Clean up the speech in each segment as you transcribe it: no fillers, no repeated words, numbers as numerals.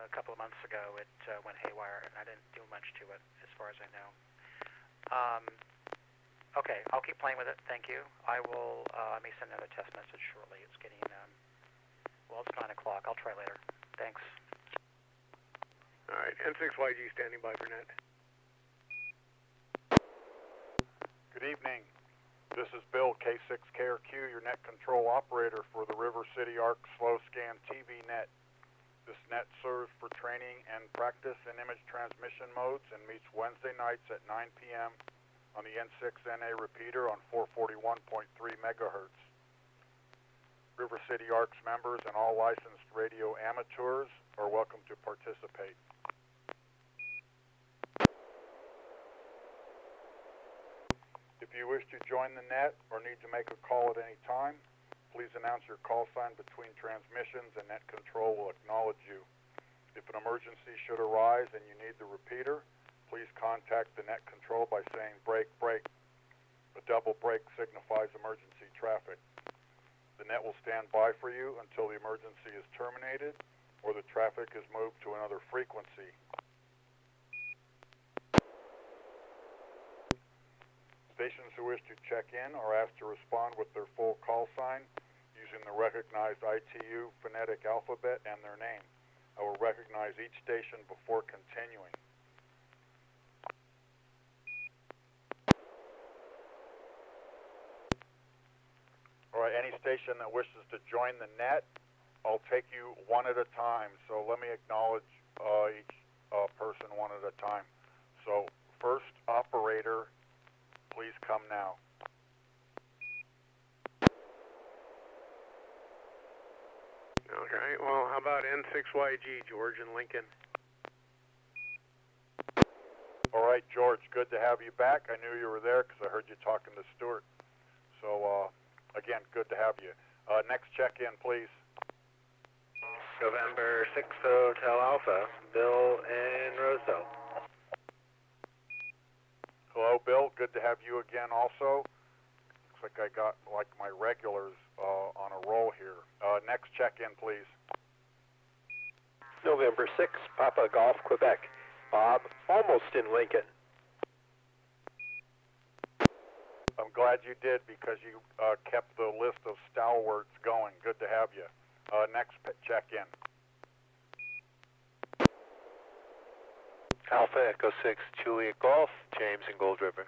a couple of months ago, it went haywire, and I didn't do much to it, as far as I know. Okay, I'll keep playing with it. Thank you. I will. I may send another test message shortly. It's getting. Well, it's 9 o'clock. I'll try later. Thanks. All right, N6YG standing by for net. Good evening. This is Bill, K6KRQ, your net control operator for the River City Arc Slow Scan TV Net. This net serves for training and practice in image transmission modes and meets Wednesday nights at 9 p.m. on the N6NA repeater on 441.3 megahertz. River City Arc's members and all licensed radio amateurs are welcome to participate. If you wish to join the net or need to make a call at any time, please announce your call sign between transmissions and net control will acknowledge you. If an emergency should arise and you need the repeater, please contact the net control by saying break, break. A double break signifies emergency traffic. The net will stand by for you until the emergency is terminated or the traffic is moved to another frequency. Stations who wish to check in are asked to respond with their full call sign using the recognized ITU phonetic alphabet and their name. I will recognize each station before continuing. All right, any station that wishes to join the net, I'll take you one at a time. So let me acknowledge each person one at a time. So first operator, please come now. Okay, well, how about N6YG, George and Lincoln? All right, George, good to have you back. I knew you were there because I heard you talking to Stuart. So, again, good to have you. Next check-in, please. November 6 Hotel Alpha, Bill in Roseville. Hello, Bill. Good to have you again also. Looks like I got like my regulars on a roll here. Next check-in, please. November 6, Papa Golf, Quebec. Bob, almost in Lincoln. I'm glad you did because you kept the list of stalwarts going. Good to have you. Next check-in. Alpha Echo 6, Juliet Golf, James in Gold River.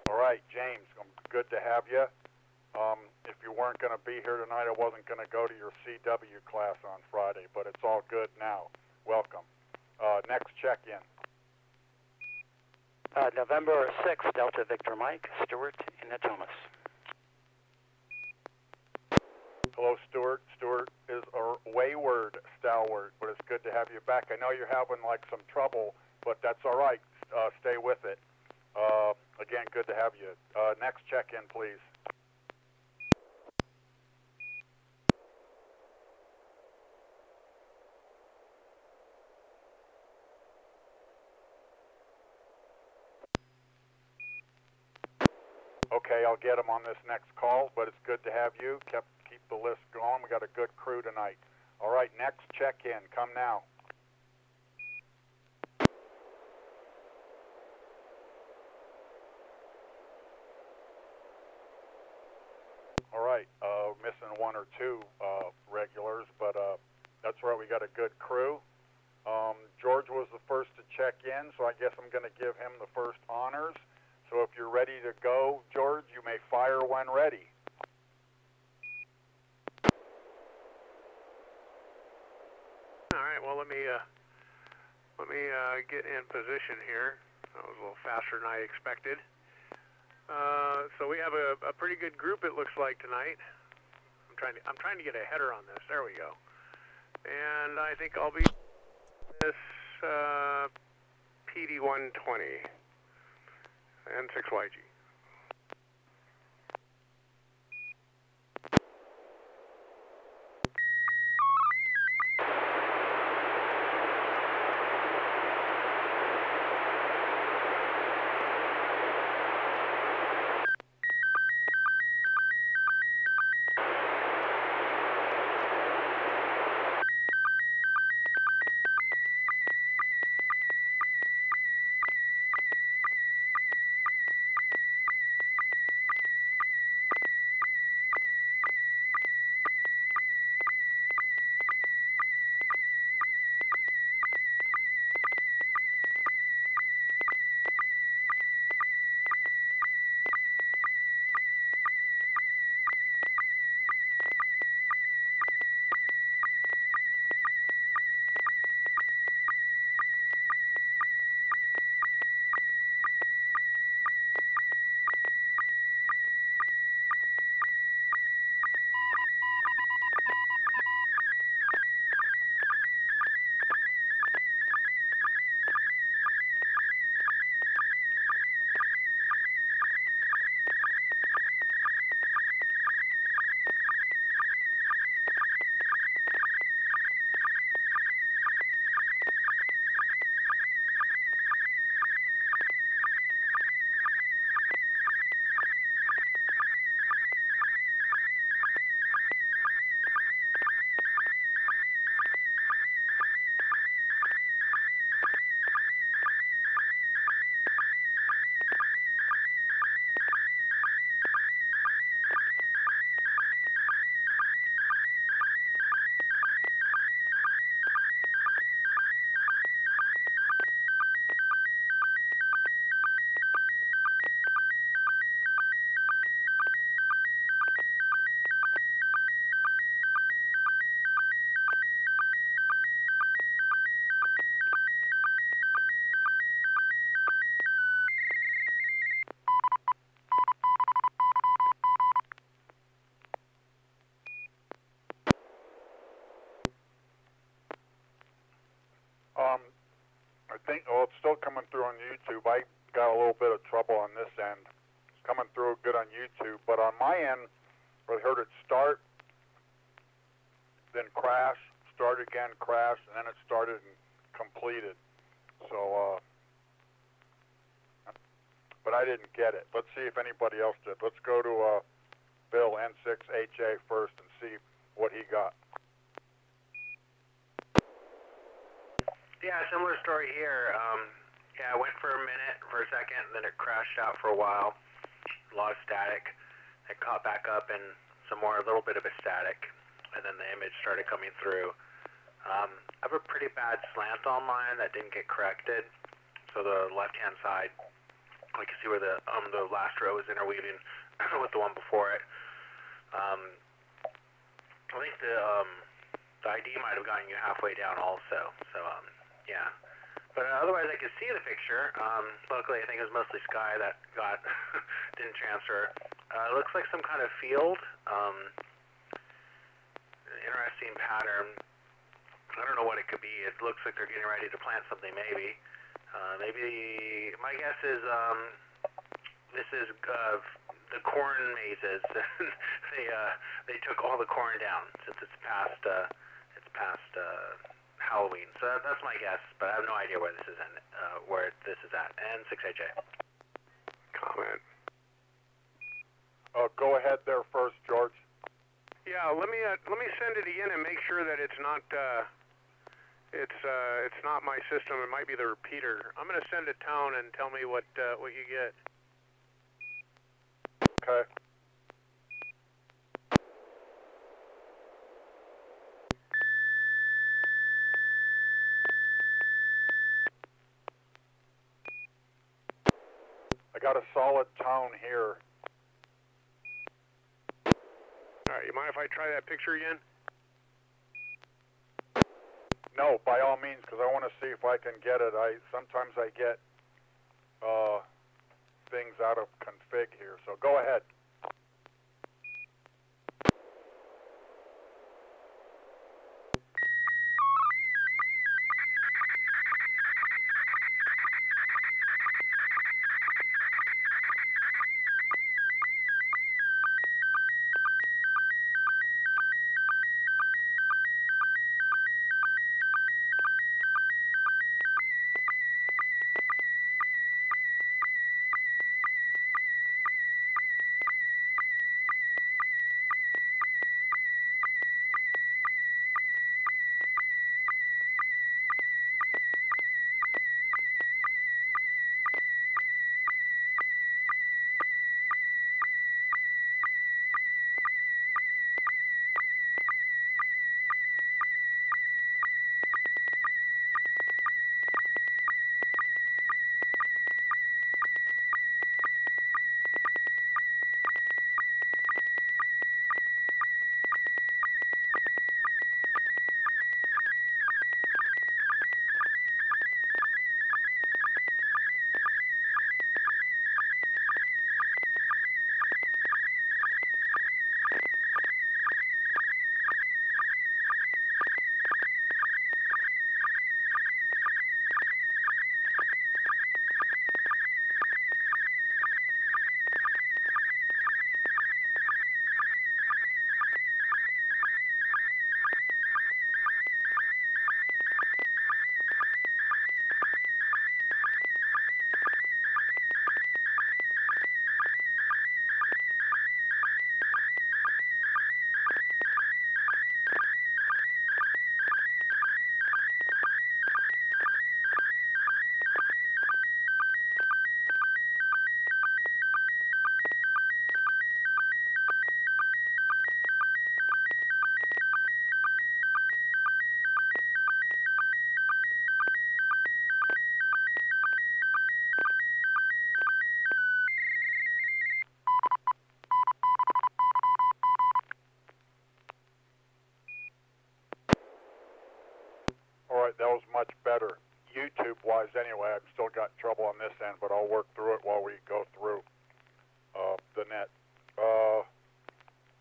All right, James, good to have you. If you weren't going to be here tonight, I wasn't going to go to your CW class on Friday, but it's all good now. Welcome. Next check-in. November 6, Delta Victor Mike, Stewart in Natomas. Hello, Stuart. Stuart is a wayward stalwart, but it's good to have you back. I know you're having like some trouble, but that's all right. Stay with it. Again, good to have you. Next check-in, please. Okay, I'll get him on this next call, but it's good to have you. Keep the list going. We got a good crew tonight. All right, next check-in. Come now. All right, missing one or two regulars, but that's right. We got a good crew. George was the first to check in, so I guess I'm going to give him the first honors. So if you're ready to go, George, you may fire when ready. All right, well, let me get in position here. That was a little faster than I expected. So we have a pretty good group, it looks like, tonight. I'm trying to get a header on this. There we go. And I think I'll be this PD-120 N6YG. think, well, it's still coming through on YouTube. I got a little bit of trouble on this end. It's coming through good on YouTube, but on my end, I heard it start, then crash, start again, crash, and then it started and completed. So, but I didn't get it. Let's see if anybody else did. Let's go to Bill N6HA first and see what he got. Yeah, similar story here. Yeah, it went for a minute, for a second, and then it crashed out for a while. A lot of static. It caught back up and some more, a little bit of a static, and then the image started coming through. I have a pretty bad slant on mine that didn't get corrected. So the left-hand side, you can see where the last row is interweaving with the one before it. I think the ID might have gotten you halfway down also. So yeah. But otherwise, I could see the picture. Luckily, I think it was mostly sky that got didn't transfer. It looks like some kind of field. Interesting pattern. I don't know what it could be. It looks like they're getting ready to plant something. Maybe. Maybe my guess is this is the corn mazes. They took all the corn down since it's past Halloween. So that's my guess, but I have no idea where this is at. N6HA. Comment. Go ahead there first, George. Yeah, let me send it again and make sure that it's not my system. It might be the repeater. I'm going to send it down and tell me what you get. Okay. I got a solid tone here. All right, you mind if I try that picture again? No, by all means, because I want to see if I can get it. Sometimes I get things out of config here, so go ahead. That was much better. YouTube-wise anyway, I've still got trouble on this end, but I'll work through it while we go through the net.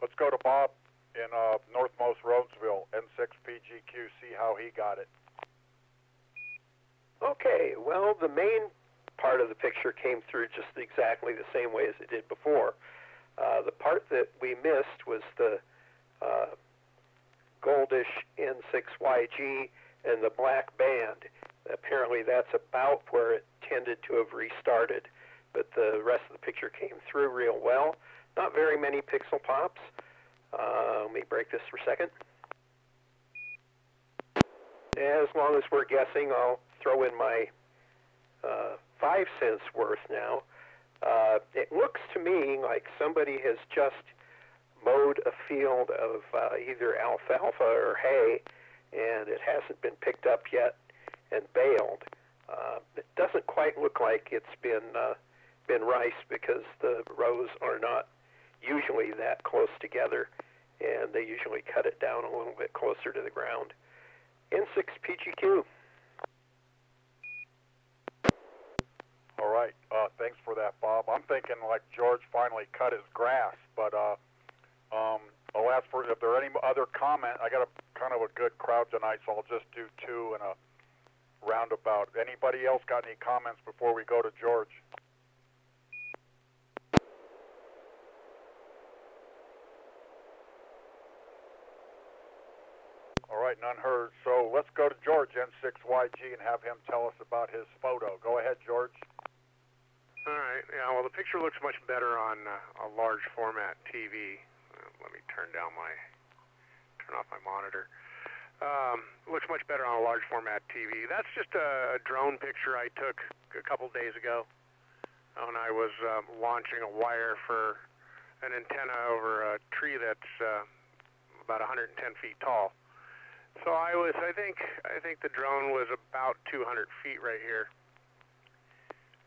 Let's go to Bob in Northmost Roseville, N6PGQ, see how he got it. Okay, well, the main part of the picture came through just exactly the same way as it did before. The part that we missed was the goldish N6YG and the black band. Apparently that's about where it tended to have restarted, but the rest of the picture came through real well. Not very many pixel pops. Let me break this for a second. As long as we're guessing, I'll throw in my 5 cents worth now. It looks to me like somebody has just mowed a field of either alfalfa or hay, and it hasn't been picked up yet and baled. It doesn't quite look like it's been rice, because the rows are not usually that close together, and they usually cut it down a little bit closer to the ground. N6 PGQ. All right. Thanks for that, Bob. I'm thinking like George finally cut his grass, but I'll ask for if there are any other comment. I got a kind of a good crowd tonight, so I'll just do 2 in a roundabout. Anybody else got any comments before we go to George? All right, none heard. So let's go to George, N6YG, and have him tell us about his photo. Go ahead, George. All right. Yeah. Well, the picture looks much better on a large format TV. Let me turn off my monitor. Looks much better on a large format TV. That's just a drone picture I took a couple days ago when I was launching a wire for an antenna over a tree that's about 110 feet tall. So I think the drone was about 200 feet right here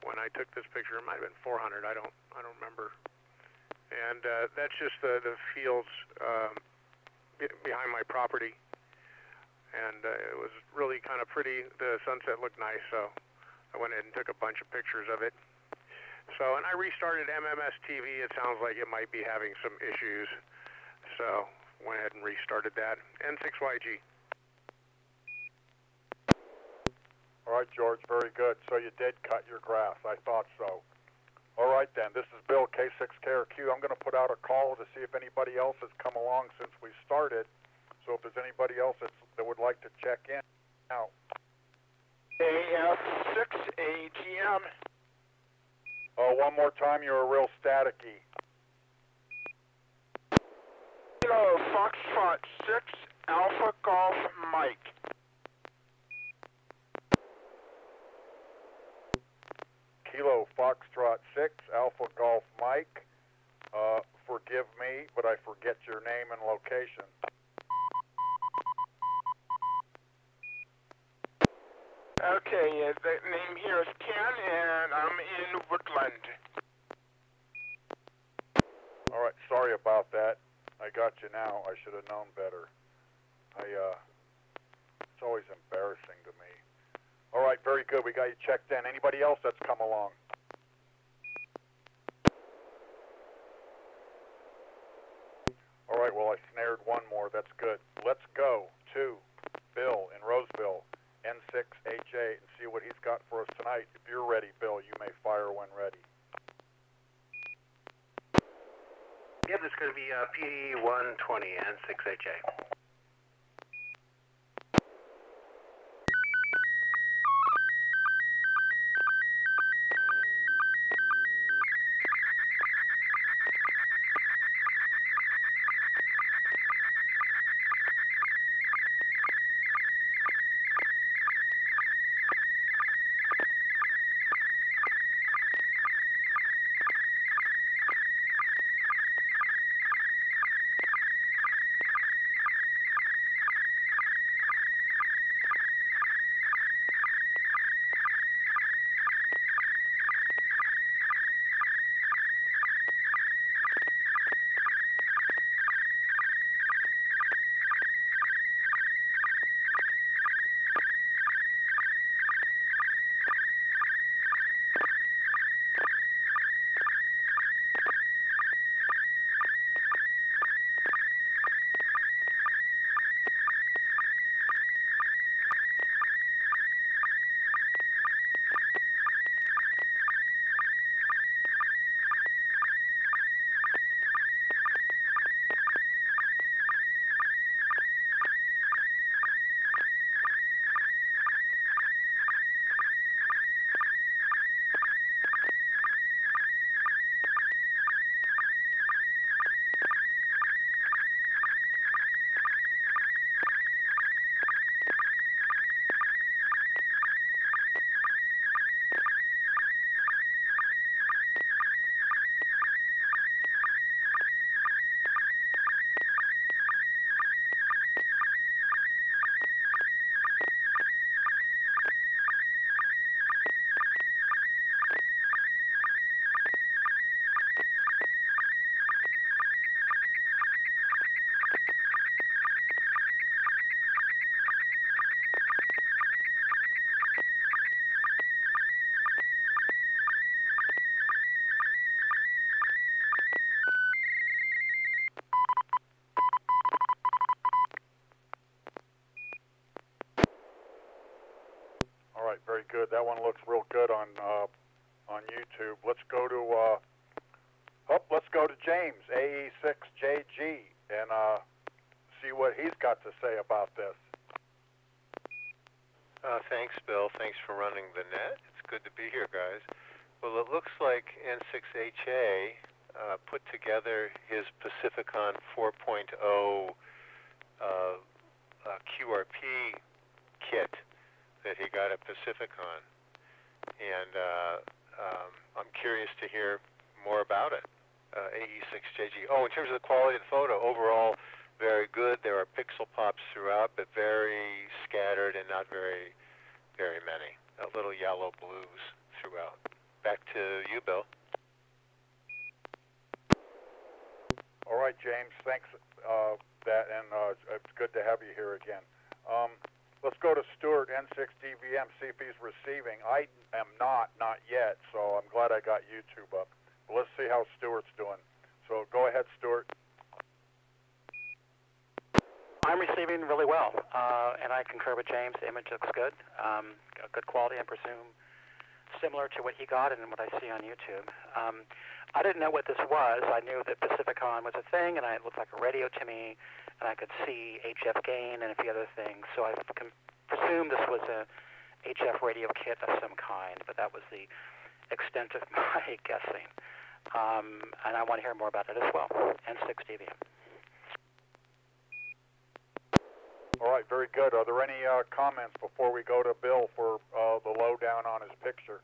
when I took this picture. It might have been 400. I don't remember. And that's just the fields behind my property. And it was really kind of pretty. The sunset looked nice, so I went ahead and took a bunch of pictures of it. So, and I restarted MMS TV. It sounds like it might be having some issues. So, went ahead and restarted that. N6YG. All right, George, very good. So you did cut your grass. I thought so. All right, then. This is Bill, K6KRQ. I'm going to put out a call to see if anybody else has come along since we started. So if there's anybody else that would like to check in now. AF6ATM. One more time, you're real staticky. Kilo Foxtrot 6, Alpha Golf Mike. Kilo Foxtrot 6, Alpha Golf Mike. Forgive me, but I forget your name and location. Okay, the name here is Ken, and I'm in Woodland. All right, sorry about that. I got you now. I should have known better. It's always embarrassing to me. All right, very good. We got you checked in. Anybody else that's come along? All right, well, I snared one more. That's good. Let's go to Bill in Roseville, N6HA, and see what he's got for us tonight. If you're ready, Bill, you may fire when ready. Yep, it's going to be PD120 N6HA. good. That one looks real good on YouTube. Let's go to James, AE6JG, and see what he's got to say about this. Thanks, Bill. Thanks for running the net. It's good to be here, guys. Well, it looks like N6HA put together his Pacificon 4.0 QRP kit that he got at Pacificon, and I'm curious to hear more about it. AE6JG. Oh, in terms of the quality of the photo, overall very good. There are pixel pops throughout, but very scattered and not very, very many. Little yellow blues throughout. Back to you, Bill. All right, James. Thanks and it's good to have you here again. Let's go to Stuart, N6DVM, see if he's receiving. I am not yet, so I'm glad I got YouTube up. But let's see how Stuart's doing. So go ahead, Stuart. I'm receiving really well, and I concur with James. The image looks good, good quality, I presume, similar to what he got and what I see on YouTube. I didn't know what this was. I knew that Pacificon was a thing, and it looked like a radio to me, and I could see HF gain and a few other things. So I presumed this was a HF radio kit of some kind, but that was the extent of my guessing. And I want to hear more about it as well. N6DVM. All right, very good. Are there any comments before we go to Bill for the lowdown on his picture?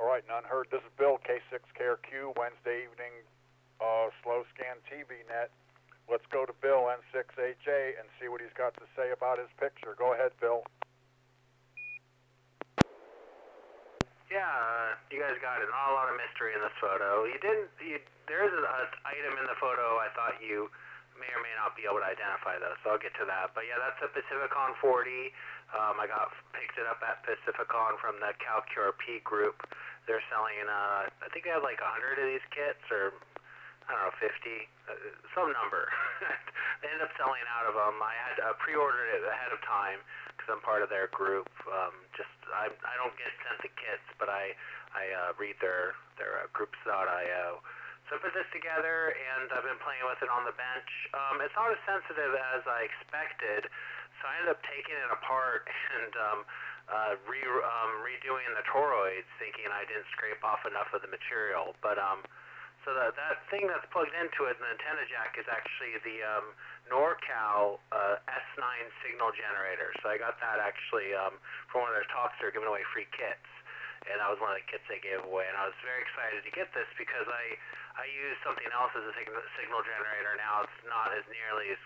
All right, none heard. This is Bill, K6KRQ, Wednesday evening slow scan TV net. Let's go to Bill, N6HA, and see what he's got to say about his picture. Go ahead, Bill. Yeah, you guys got it. Not a lot of mystery in this photo. There is an item in the photo I thought you may or may not be able to identify, though, so I'll get to that. But yeah, that's a Pacificon 40. I picked it up at Pacificon from the CalQRP group. They're selling, I think they have like 100 of these kits, or I don't know, 50, some number. They ended up selling out of them. I had pre-ordered it ahead of time because I'm part of their group. I don't get sent the kits, but I read their groups.io. So I put this together, and I've been playing with it on the bench. It's not as sensitive as I expected, so I ended up taking it apart and redoing the toroids, thinking I didn't scrape off enough of the material. But so that thing that's plugged into it, the antenna jack, is actually the NorCal S9 signal generator. So I got that actually from one of their talks. They're giving away free kits, and that was one of the kits they gave away. And I was very excited to get this because I use something else as a signal generator now. It's not as nearly as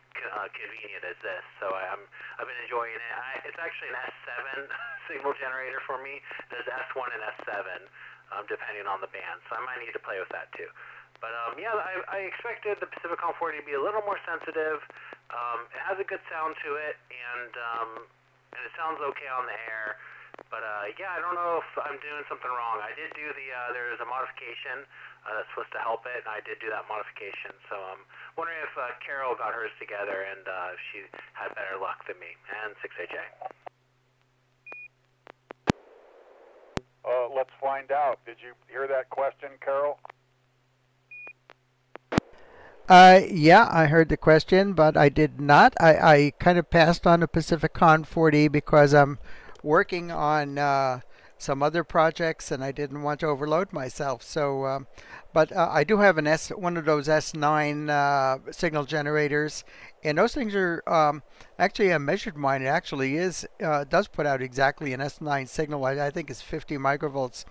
convenient as this, so I've been enjoying it. It's actually an S7 signal generator for me. There's S1 and S7. Depending on the band, so I might need to play with that too. But yeah, I expected the Pacificon 40 to be a little more sensitive. It has a good sound to it, and it sounds okay on the air. But yeah, I don't know if I'm doing something wrong. I did do there's a modification that's supposed to help it, and I did do that modification. So I'm wondering if Carol got hers together and she had better luck than me. And 6HA. Let's find out. Did you hear that question, Carol? Yeah, I heard the question, but I did not. I kind of passed on the Pacificon 40 because I'm working on some other projects and I didn't want to overload myself. So, but I do have one of those S9 signal generators, and those things are actually, I measured mine. It actually does put out exactly an S9 signal. I think it's 50 microvolts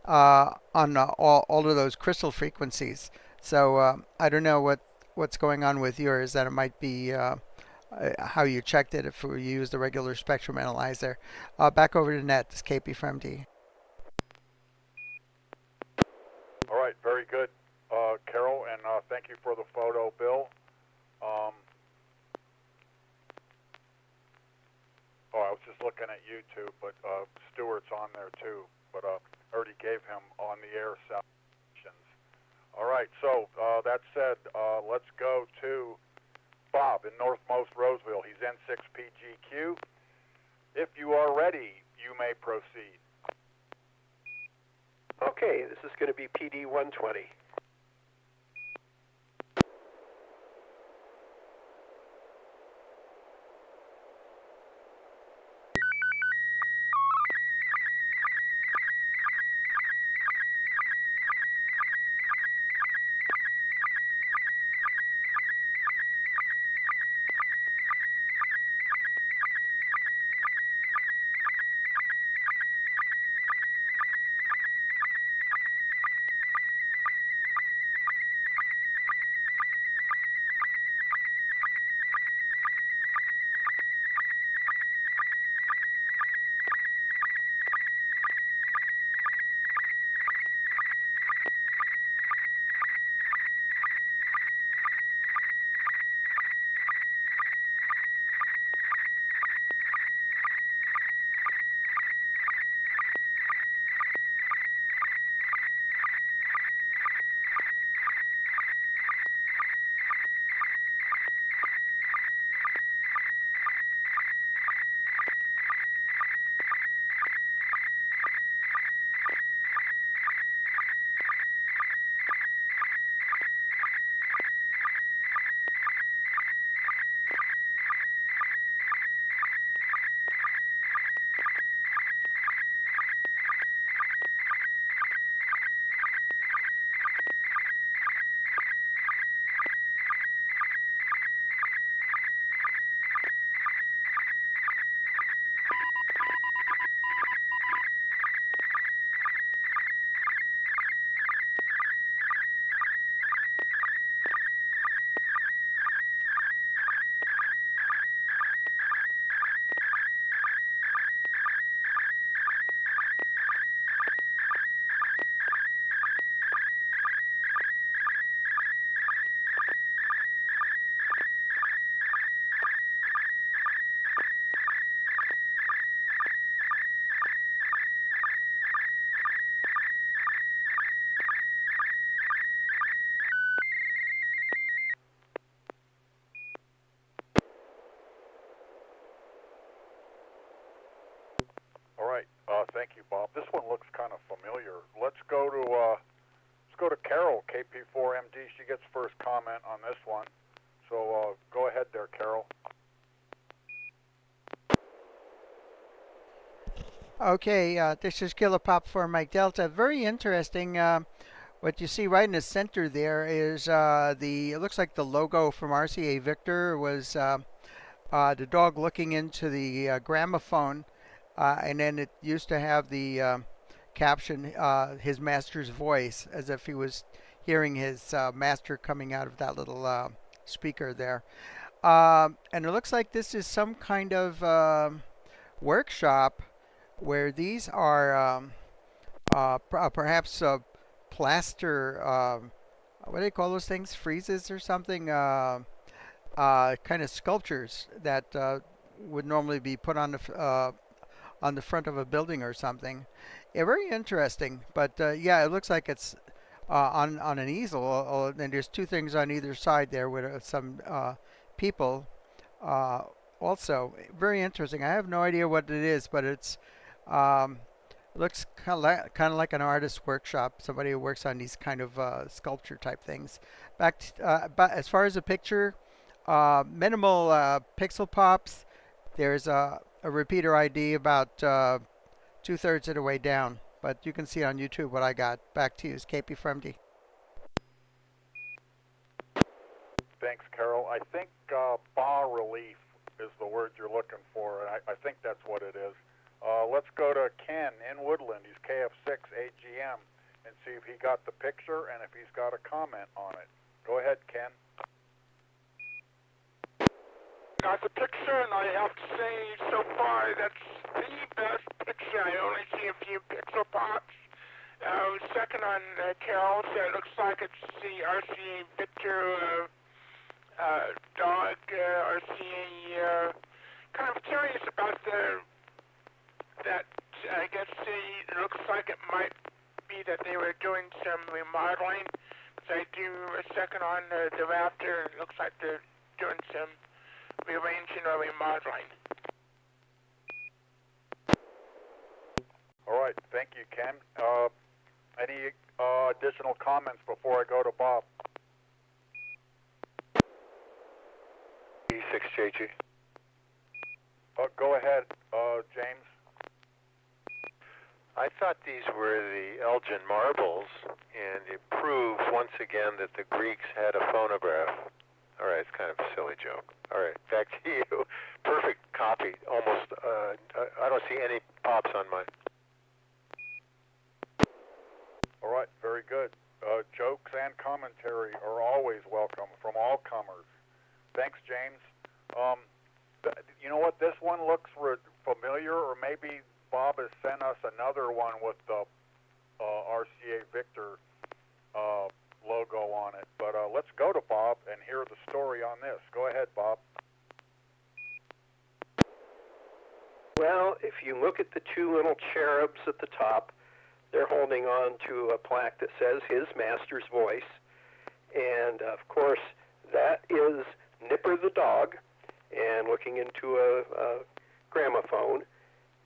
on all of those crystal frequencies. So I don't know what's going on with yours. That it might be how you checked it if you used the regular spectrum analyzer. Back over to net. This is KP from MD. All right, very good, Carol, and thank you for the photo, Bill. I was just looking at YouTube, but Stuart's on there too, but I already gave him on the air salutations. All right, so that said, let's go to Bob in northmost Roseville. He's N6PGQ. If you are ready, you may proceed. Okay, this is going to be PD 120. All right. Thank you, Bob. This one looks kind of familiar. Let's go to Carol, KP4MD. She gets first comment on this one. So go ahead there, Carol. Okay, this is Killer Pop for Mike Delta. Very interesting. What you see right in the center there is it looks like the logo from RCA Victor was the dog looking into the gramophone, and then it used to have the caption, his master's voice, as if he was hearing his master coming out of that little speaker there. And it looks like this is some kind of workshop where these are perhaps plaster, what do they call those things? Friezes or something? Kind of sculptures that would normally be put on the front of a building or something. Yeah, very interesting. But yeah, it looks like it's on an easel, and there's two things on either side there with some people. Also, very interesting. I have no idea what it is, but it's looks kind of like an artist's workshop. Somebody who works on these kind of sculpture type things. But as far as the picture, minimal pixel pops. There's a repeater ID about 2/3 of the way down, but you can see on YouTube what I got. Back to you, KP from D. Thanks, Carol. I think bas relief is the word you're looking for, and I think that's what it is. Let's go to Ken in Woodland. He's KF6AGM, and see if he got the picture and if he's got a comment on it. Go ahead, Ken. Got the picture, and I have to say, so far, that's the best picture. I only see a few pixel pops. Second on Carol, so it looks like it's the RCA Victor dog, RCA. Kind of curious about that. I guess it looks like it might be that they were doing some remodeling. So I do a second on the Raptor. It looks like they're doing some rearranging or remodeling. All right, thank you, Ken. Any additional comments before I go to Bob? E6JG. Go ahead, James. I thought these were the Elgin marbles, and it proves once again that the Greeks had a phonograph. All right, it's kind of a silly joke. All right, back to you. Perfect copy, almost. I don't see any pops on mine. All right, very good. Jokes and commentary are always welcome from all comers. Thanks, James. You know what? This one looks familiar, or maybe Bob has sent us another one with the RCA Victor logo on it. But let's go to Bob and hear the story on this. Go ahead, Bob. Well, if you look at the two little cherubs at the top, they're holding on to a plaque that says His Master's Voice. And, of course, that is Nipper the dog, and looking into a gramophone,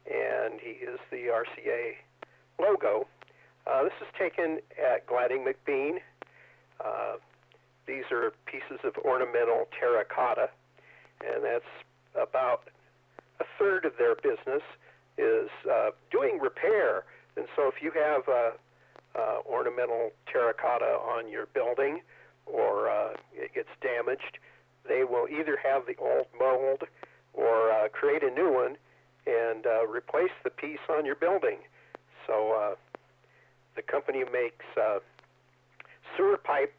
and he is the RCA logo. This is taken at Gladding McBean. These are pieces of ornamental terracotta, and that's about a third of their business is doing repair. And so if you have ornamental terracotta on your building or it gets damaged, they will either have the old mold or create a new one and replace the piece on your building. So the company makes sewer pipe,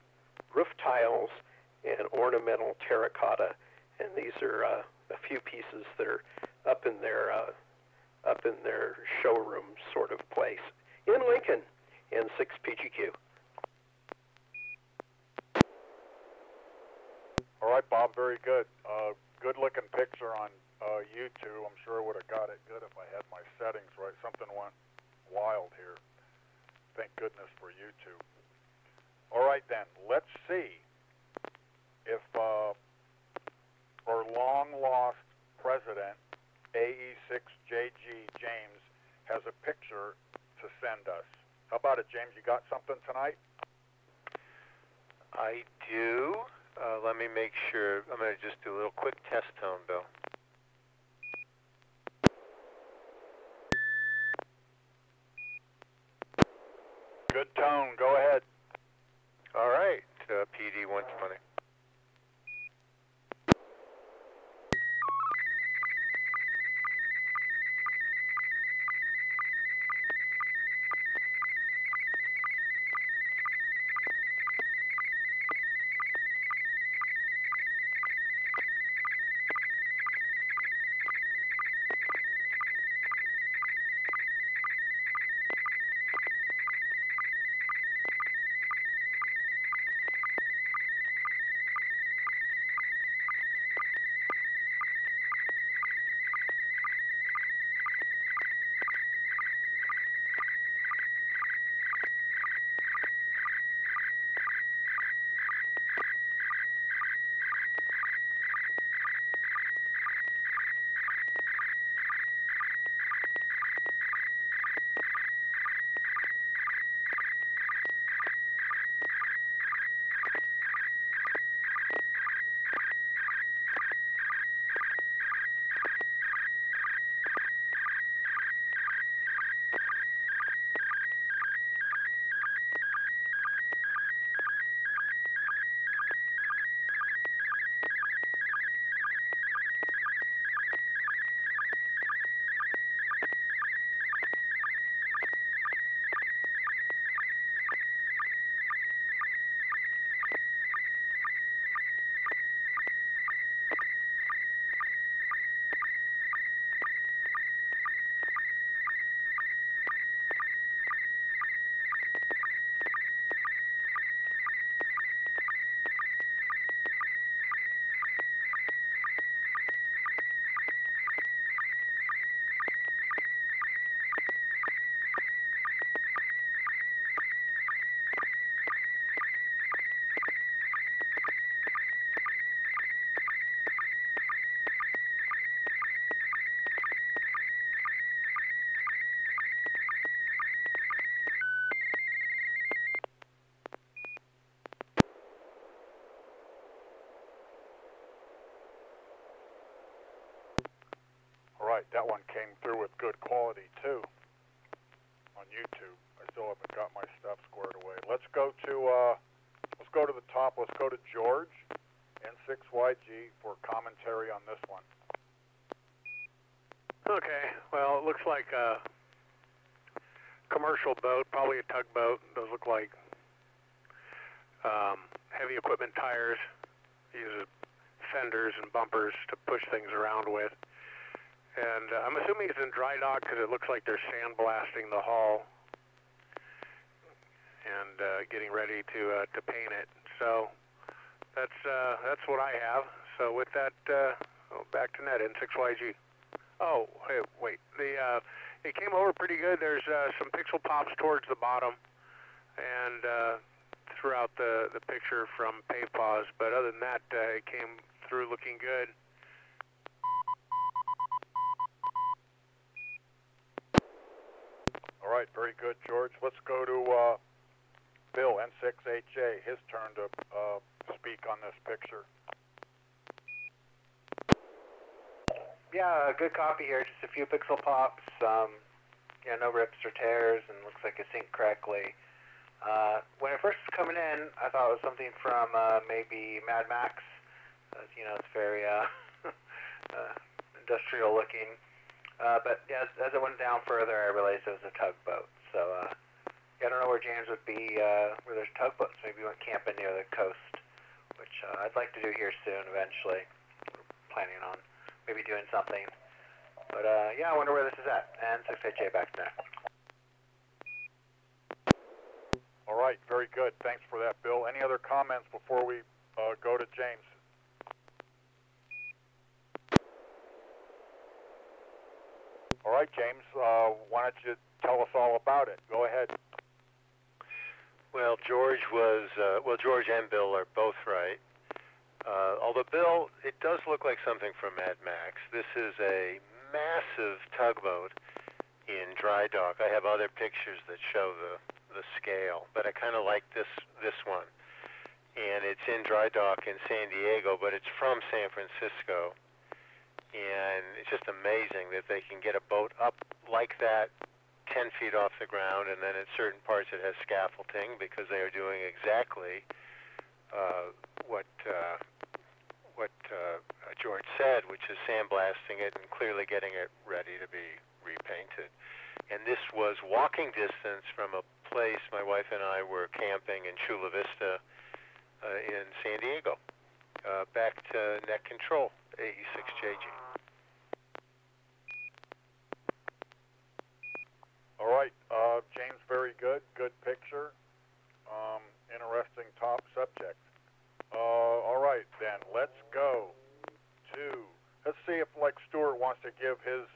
roof tiles, and ornamental terracotta, and these are a few pieces that are up in their showroom sort of place in Lincoln, N6 PGQ. All right, Bob, very good. Good-looking picture on YouTube. I'm sure I would have got it good if I had my settings right. Something went wild here. Thank goodness for YouTube. All right, then. Let's see if our long-lost president, AE6JG James, has a picture to send us. How about it, James? You got something tonight? I do. Let me make sure. I'm going to just do a little quick test tone, Bill. Good tone. Go ahead. All right, PD 120. one came through with good quality too on YouTube. I still haven't got my stuff squared away. Let's go to the top. Let's go to George, N6YG, for commentary on this one. Okay, well, it looks like a commercial boat, probably a tugboat. Those look like heavy equipment tires. Uses fenders and bumpers to push things around with. And I'm assuming it's in dry dock because it looks like they're sandblasting the hull and getting ready to paint it. So that's what I have. So with that, back to Net, N6YG. Oh, hey, wait. It came over pretty good. There's some pixel pops towards the bottom and throughout the picture from pause. But other than that, it came through looking good. All right, very good, George. Let's go to Bill, N6HA. His turn to speak on this picture. Yeah, good copy here. Just a few pixel pops. Yeah, no rips or tears, and looks like it synced correctly. When it first was coming in, I thought it was something from maybe Mad Max. You know, it's very industrial looking. But yeah, as it went down further, I realized it was a tugboat. So yeah, I don't know where James would be where there's tugboats. Maybe he went camping near the coast, which I'd like to do here soon eventually. We're planning on maybe doing something. But yeah, I wonder where this is at. And 6HA back there. All right, very good. Thanks for that, Bill. Any other comments before we go to James? All right, James, why don't you tell us all about it? Go ahead. Well, George and Bill are both right. Although Bill, it does look like something from Mad Max. This is a massive tugboat in dry dock. I have other pictures that show the scale, but I kind of like this one. And it's in dry dock in San Diego, but it's from San Francisco. And it's just amazing that they can get a boat up like that 10 feet off the ground, and then at certain parts it has scaffolding because they are doing exactly what George said, which is sandblasting it and clearly getting it ready to be repainted. And this was walking distance from a place my wife and I were camping in Chula Vista in San Diego, back to Net Control, AE6JG. All right, James, very good. Good picture. Interesting top subject. All right, then, let's go to, let's see if, like, Stuart wants to give his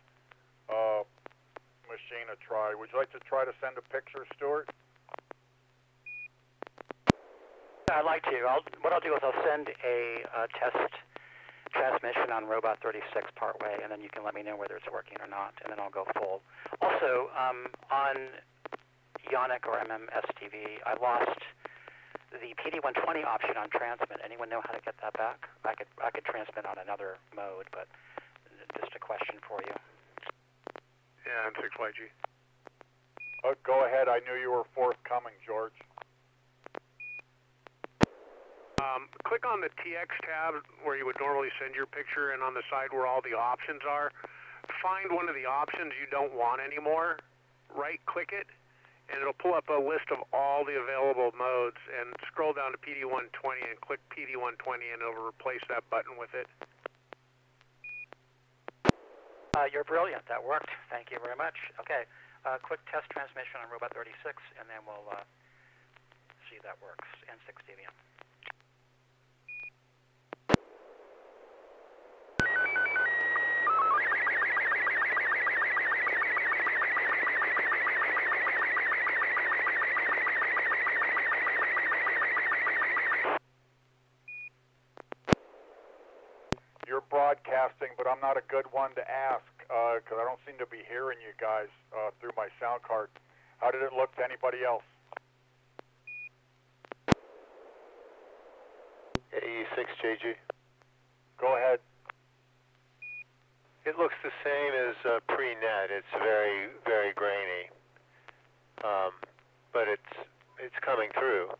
machine a try. Would you like to try to send a picture, Stuart? I'd like to. What I'll do is I'll send a test transmission on Robot 36 partway, and then you can let me know whether it's working or not, and then I'll go full. Also, on Ionic or SSTV, I lost the PD120 option on transmit. Anyone know how to get that back? I could transmit on another mode, but just a question for you. Yeah, N6YG. Go ahead. I knew you were forthcoming, George. Click on the TX tab where you would normally send your picture, and on the side where all the options are, find one of the options you don't want anymore, right-click it, and it'll pull up a list of all the available modes, and scroll down to PD120 and click PD120, and it'll replace that button with it. You're brilliant. That worked. Thank you very much. Okay, quick test transmission on Robot 36, and then we'll see if that works. N6TV. You're broadcasting, but I'm not a good one to ask because I don't seem to be hearing you guys through my sound card. How did it look to anybody else? AE6JG. Go ahead. It looks the same as pre-net. It's very, very grainy, but it's coming through.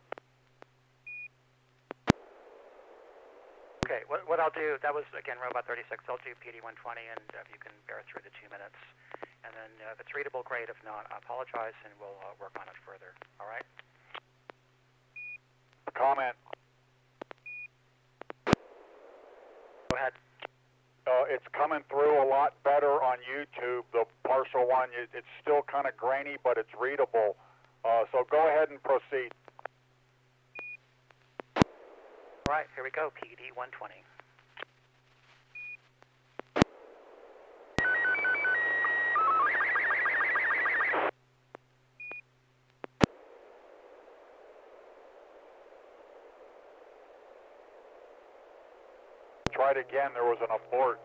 Okay, what I'll do, that was, again, Robot 36. I'll do PD120, and if you can bear through the 2 minutes. And then if it's readable, great. If not, I apologize, and we'll work on it further. All right? Comment. Go ahead. It's coming through a lot better on YouTube. The partial one, it's still kind of grainy, but it's readable. So go ahead and proceed. All right, here we go, PD120. Tried again, there was an abort.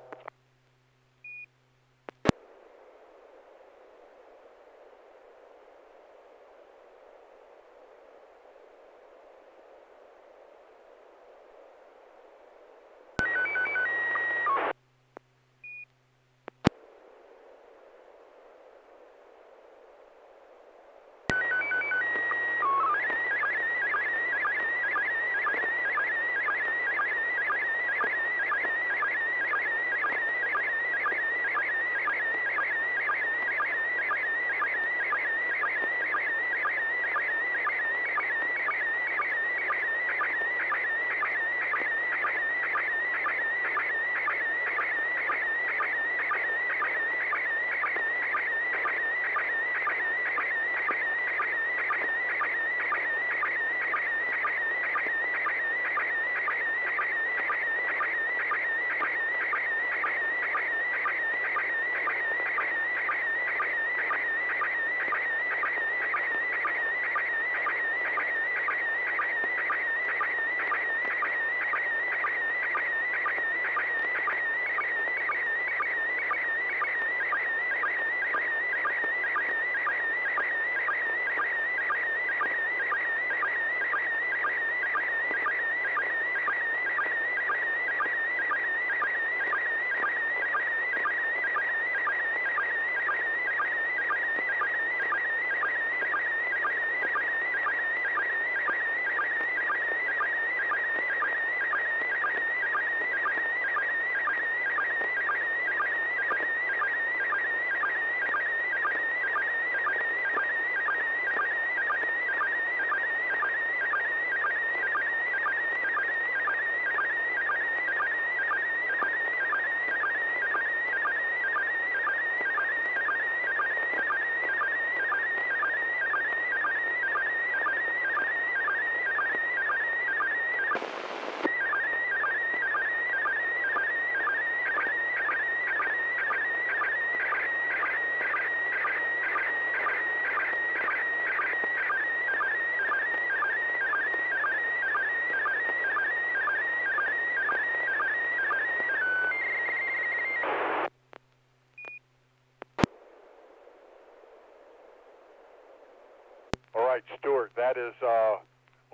All right, Stuart, that is a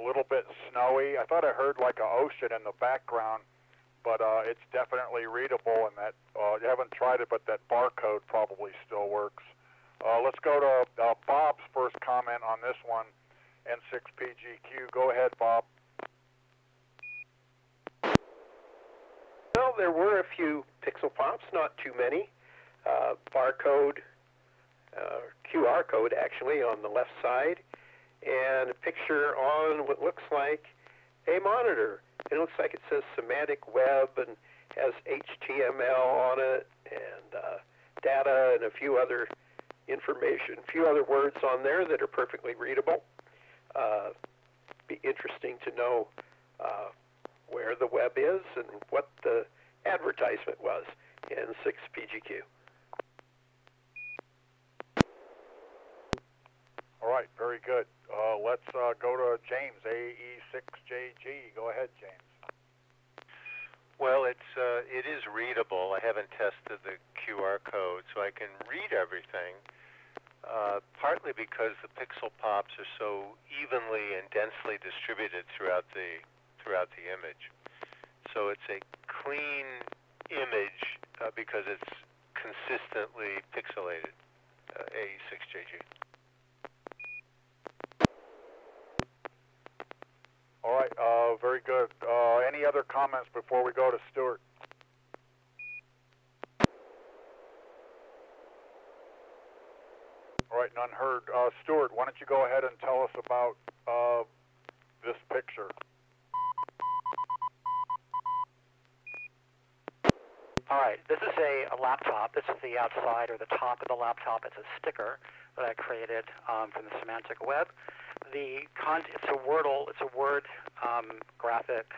little bit snowy. I thought I heard like an ocean in the background, but it's definitely readable, and that you haven't tried it, but that barcode probably still works. Let's go to Bob's first comment on this one, N6PGQ. Go ahead, Bob. Well, there were a few pixel pops, not too many. Barcode, QR code actually, on the left side, and a picture on what looks like a monitor. It looks like it says semantic web and has HTML on it, and data and a few other information, a few other words on there that are perfectly readable. Be interesting to know where the web is and what the advertisement was in 6PGQ. All right, very good. Let's go to James, AE6JG. Go ahead, James. Well, it is readable. I haven't tested the QR code, so I can read everything. Partly because the pixel pops are so evenly and densely distributed throughout the image. So it's a clean image because it's consistently pixelated AE6JG. All right, very good. Any other comments before we go to Stuart? All right, none heard. Stuart, why don't you go ahead and tell us about this picture? All right, this is a laptop. This is the outside or the top of the laptop. It's a sticker that I created from the semantic web. It's a Wordle. It's a Word graphic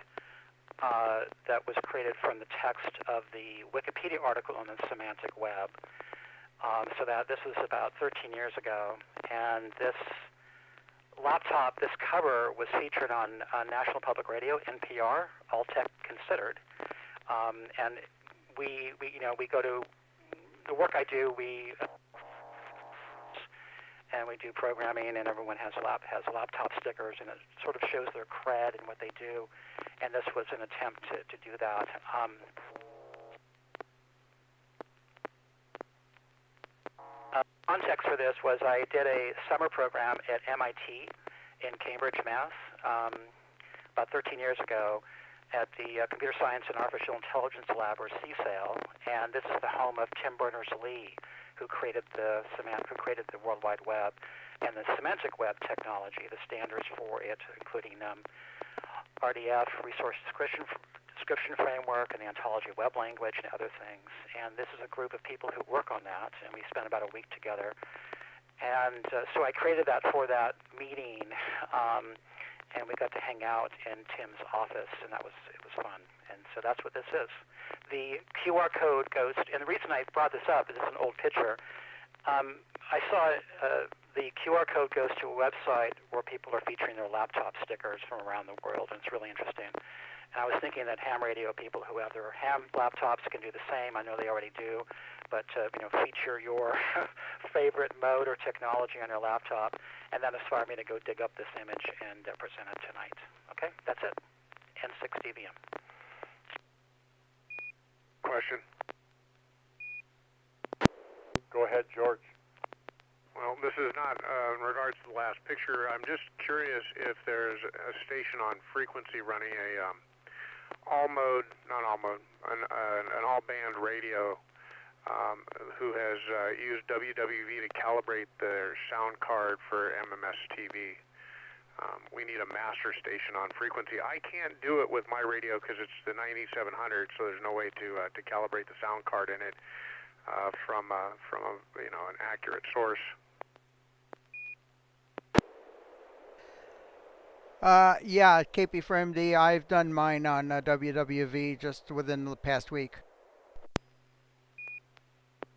that was created from the text of the Wikipedia article on the semantic web. So that this was about 13 years ago, and this laptop, this cover, was featured on National Public Radio, NPR, All Tech Considered, and we go to the work I do. We do programming, and everyone has laptop stickers, and it sort of shows their cred and what they do. And this was an attempt to do that. Context for this was I did a summer program at MIT in Cambridge, Mass, about 13 years ago at the Computer Science and Artificial Intelligence Lab, or CSAIL, and this is the home of Tim Berners-Lee, who created the World Wide Web and the semantic web technology, the standards for it, including RDF, Resource Description Framework, and the Ontology Web Language, and other things. And this is a group of people who work on that, and we spent about a week together. And so I created that for that meeting, and we got to hang out in Tim's office, and it was fun. And so that's what this is. The QR code goes, and the reason I brought this up is it's an old picture. I saw the QR code goes to a website where people are featuring their laptop stickers from around the world, and it's really interesting. And I was thinking that ham radio people who have their ham laptops can do the same. I know they already do, but feature your favorite mode or technology on your laptop, and that inspired me to go dig up this image and present it tonight. Okay, that's it. N6NA. Question. Go ahead, George. Well, this is not in regards to the last picture. I'm just curious if there's a station on frequency running a an all-band radio who has used WWV to calibrate their sound card for MMS TV. We need a master station on frequency. I can't do it with my radio because it's the 9700, so there's no way to calibrate the sound card in it from an accurate source. Yeah, KP4MD. I've done mine on WWV just within the past week.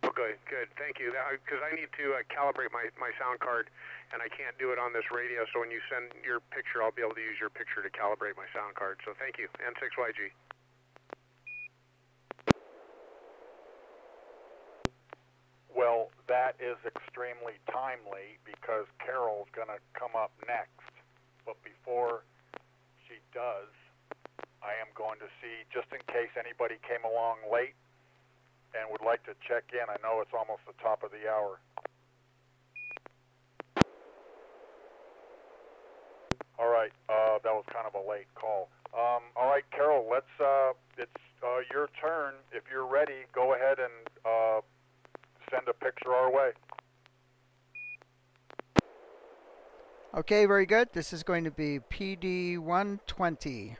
Okay, good. Thank you. Because I need to calibrate my sound card, and I can't do it on this radio, so when you send your picture, I'll be able to use your picture to calibrate my sound card. So thank you. N6YG. Well, that is extremely timely because Carol's going to come up next. But before she does, I am going to see, just in case anybody came along late and would like to check in. I know it's almost the top of the hour. All right, that was kind of a late call. All right, Carol, it's your turn. If you're ready, go ahead and send a picture our way. Okay, very good. This is going to be PD120.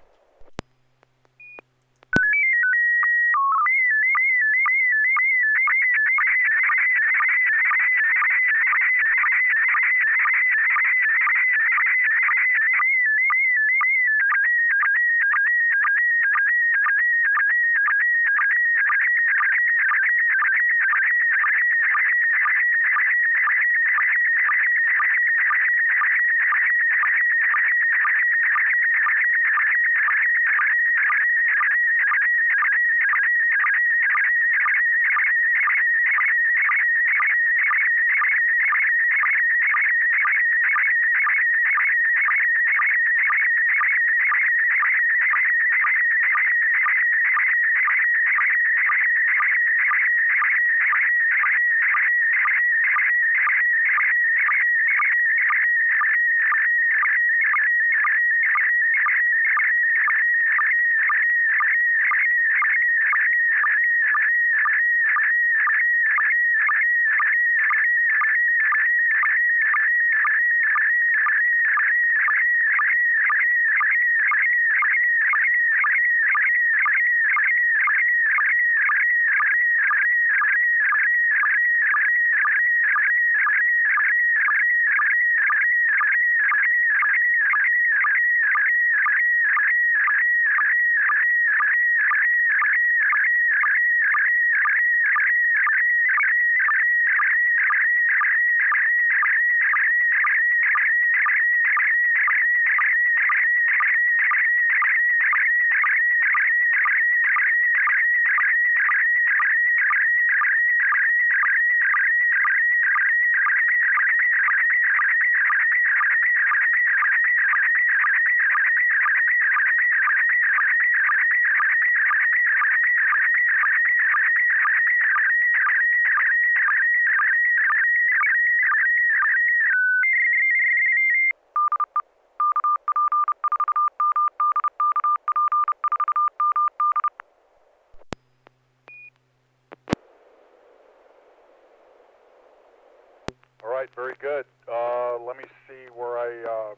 right, very good. Let me see where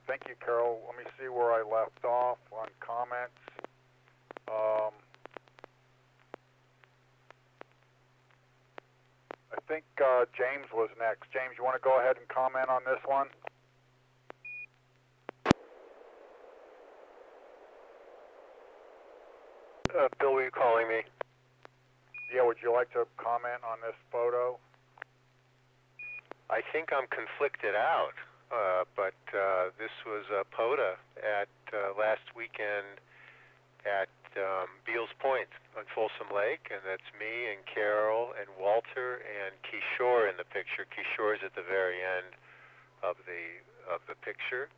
thank you, Carol. Let me see where I left off on comments. I think James was next. James, you want to go ahead and comment on this one? Bill, were you calling me? Yeah, would you like to comment on this photo? I think I'm conflicted out, but this was POTA at last weekend at Beals Point on Folsom Lake, and that's me and Carol and Walter and Kishore in the picture. Kishore's at the very end of the picture,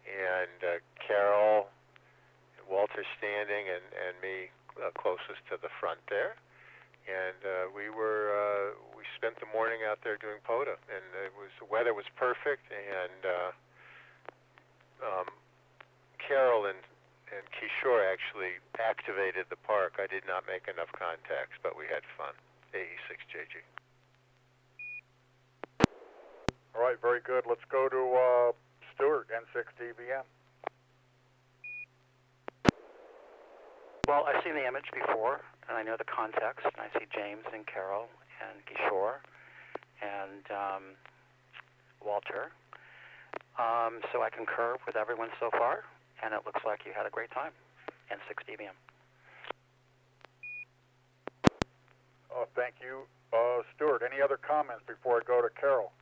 and Carol, Walter standing, and me closest to the front there. And we spent the morning out there doing POTA, and the weather was perfect, and Carol and Kishore actually activated the park. I did not make enough contacts, but we had fun. AE6JG. All right, very good. Let's go to Stuart, N6DVN. Well, I've seen the image before, and I know the context. And I see James and Carol and Kishore and Walter. So I concur with everyone so far, and it looks like you had a great time. N6DVM. Thank you. Stuart, any other comments before I go to Carol?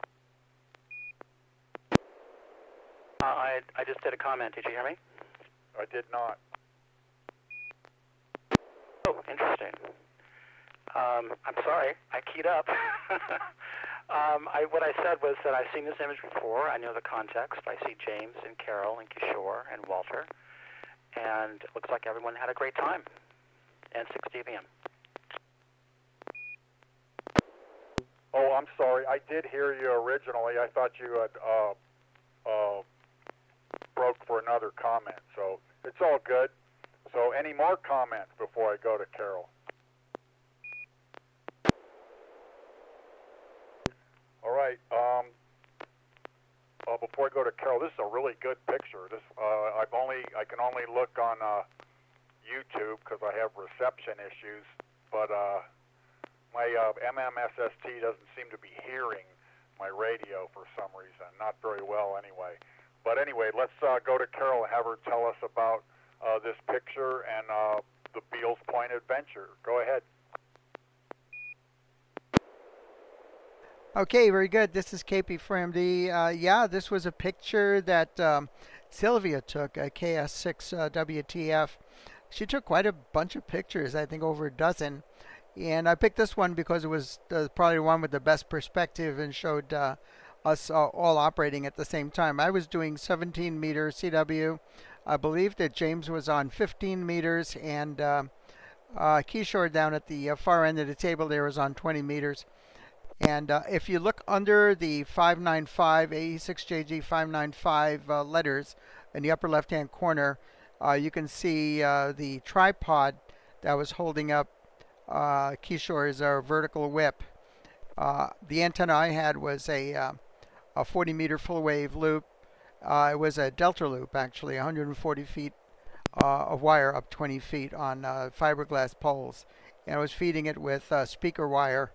I just did a comment. Did you hear me? I did not. Oh, interesting. I'm sorry. I keyed up. What I said was that I've seen this image before. I know the context. I see James and Carol and Kishore and Walter. And it looks like everyone had a great time. N6DVM. Oh, I'm sorry. I did hear you originally. I thought you had broke for another comment. So it's all good. So any more comments before I go to Carol? All right. Before I go to Carol, this is a really good picture. This I can only look on YouTube because I have reception issues, but my SST doesn't seem to be hearing my radio for some reason. Not very well, anyway. But anyway, let's go to Carol and have her tell us about this picture and the Beals Point adventure. Go ahead. Okay, very good. This is KP for MD. Yeah, this was a picture that Sylvia took, KS6WTF. She took quite a bunch of pictures, I think over a dozen. And I picked this one because it was probably the one with the best perspective and showed us all operating at the same time. I was doing 17 meter CW. I believe that James was on 15 meters, and Kishore down at the far end of the table there was on 20 meters. And if you look under the 595, AE6JG 595 letters in the upper left-hand corner, you can see the tripod that was holding up Kishore's vertical whip. The antenna I had was a 40-meter full-wave loop. It was a delta loop, actually, 140 feet of wire up 20 feet on fiberglass poles. And I was feeding it with speaker wire,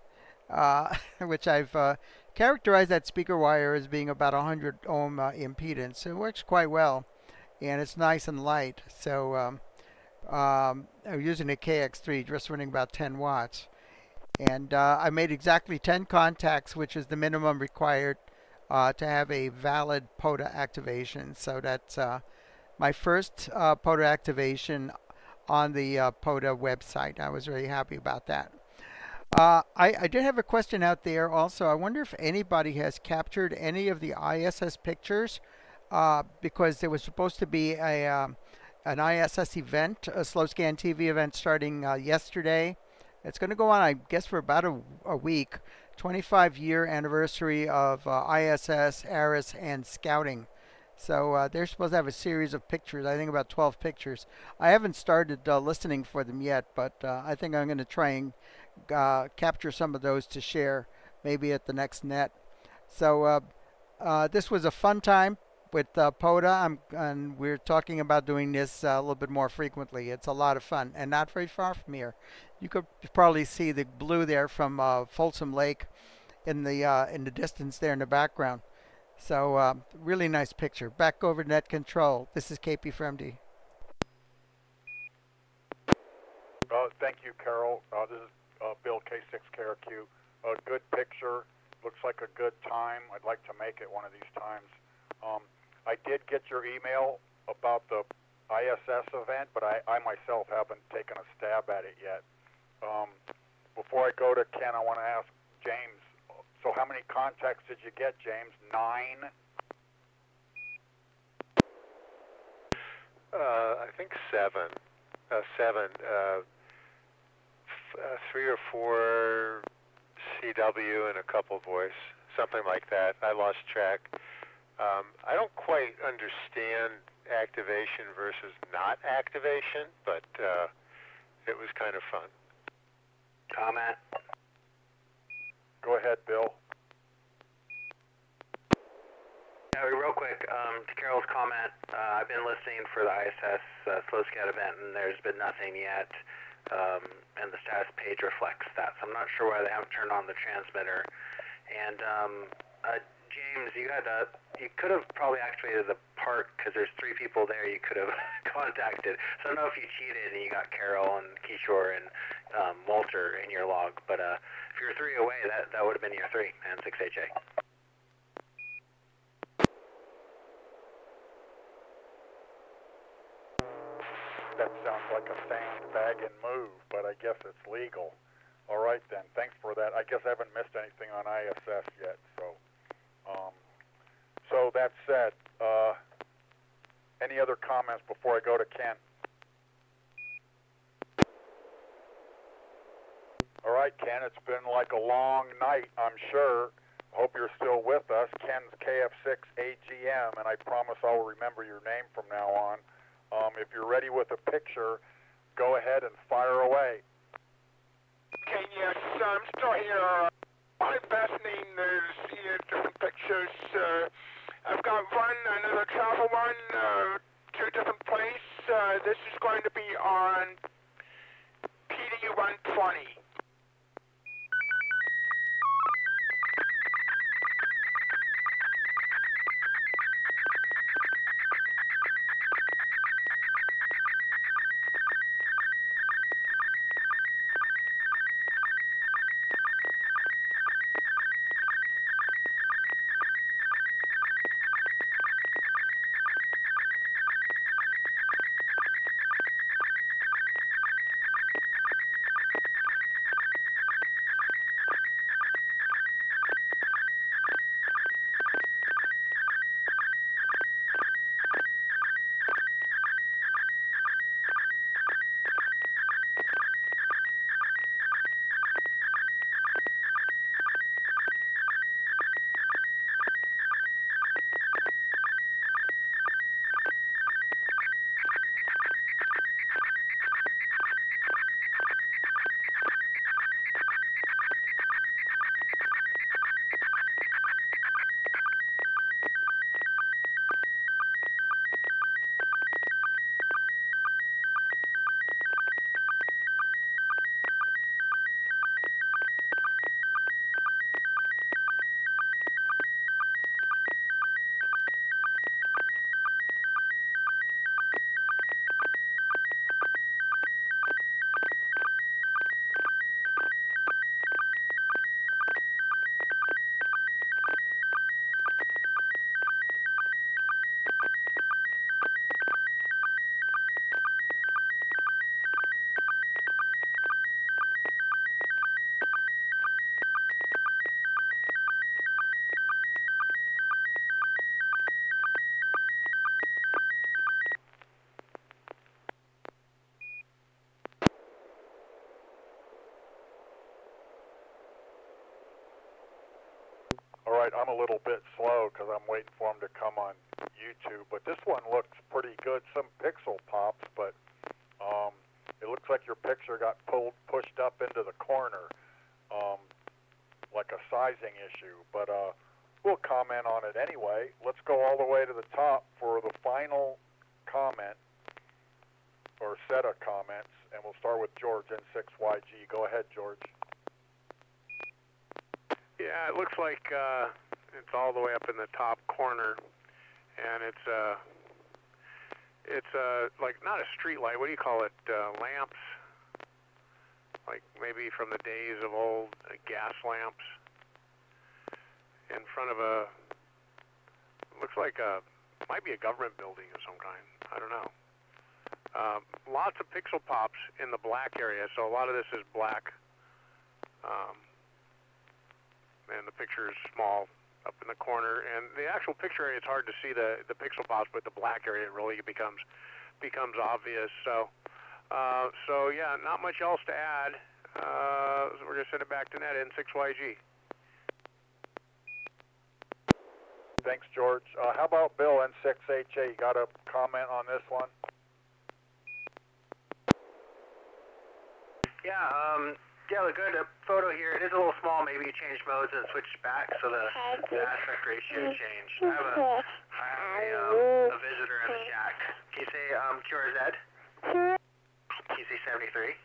which I've characterized that speaker wire as being about 100 ohm impedance. It works quite well, and it's nice and light. So I'm using a KX3, just running about 10 watts. And I made exactly 10 contacts, which is the minimum required to have a valid POTA activation. So that's my first POTA activation on the POTA website. I was very happy about that. I did have a question out there also. I wonder if anybody has captured any of the ISS pictures, because there was supposed to be an ISS event, a slow scan TV event starting yesterday. It's going to go on, I guess, for about a week. 25-year anniversary of ISS, ARIS, and Scouting. So they're supposed to have a series of pictures, I think about 12 pictures. I haven't started listening for them yet, but I think I'm going to try and capture some of those to share maybe at the next net. So This was a fun time with POTA, and we're talking about doing this a little bit more frequently. It's a lot of fun, and not very far from here. You could probably see the blue there from Folsom Lake in the distance there in the background. So really nice picture. Back over to Net Control. This is KP from MD. Thank you, Carol. This is Bill K6KRQ. A good picture. Looks like a good time. I'd like to make it one of these times. I did get your email about the ISS event, but I myself haven't taken a stab at it yet. Before I go to Ken, I want to ask James, so how many contacts did you get, James? 9? I think 7. 7. 3 or 4 CW and a couple voice, something like that. I lost track. I don't quite understand activation versus not activation, but it was kind of fun. Comment? Go ahead, Bill. Yeah, real quick, to Carol's comment, I've been listening for the ISS Slow Scout event, and there's been nothing yet, and the status page reflects that. So I'm not sure why they haven't turned on the transmitter. And James, you could have probably activated the park because there's 3 people there you could have contacted. So I don't know if you cheated and you got Carol and Kishore and Walter in your log, but if you're 3 away, that would have been your 3 and 6HA. That sounds like a sandbagging move, but I guess it's legal. All right then, thanks for that. I guess I haven't missed anything on ISS yet, so. So that said, any other comments before I go to Ken? All right, Ken, it's been like a long night, I'm sure. Hope you're still with us. Ken's KF6AGM, and I promise I'll remember your name from now on. If you're ready with a picture, go ahead and fire away. Okay, yes, I'm still here. I'm fascinating to see different pictures. I've got another travel one, to a different place. This is going to be on PD 120. All right, I'm a little bit slow because I'm waiting for them to come on YouTube, but this one looks pretty good. Some pixel pops, but it looks like your picture got pushed up into the corner, like a sizing issue. But we'll comment on it anyway. Let's go all the way to the top for the final comment, or set of comments, and we'll start with George, N6YG. Go ahead, George. Yeah, it looks like it's all the way up in the top corner, and it's like not a street light. What do you call it? Lamps, like maybe from the days of old gas lamps, in front of looks like might be a government building of some kind. I don't know. Lots of pixel pops in the black area, so a lot of this is black. And the picture is small up in the corner, and the actual picture area, it's hard to see the pixel pops, but the black area really becomes obvious. So yeah, not much else to add. So we're going to send it back to net, N6YG. Thanks, George. How about Bill, N6HA? You got a comment on this one? Yeah, the good photo here, it is a little small. Maybe you changed modes and switched back, so the aspect ratio changed. I have a visitor in the chat. Can you say QRZ? Can you say 73?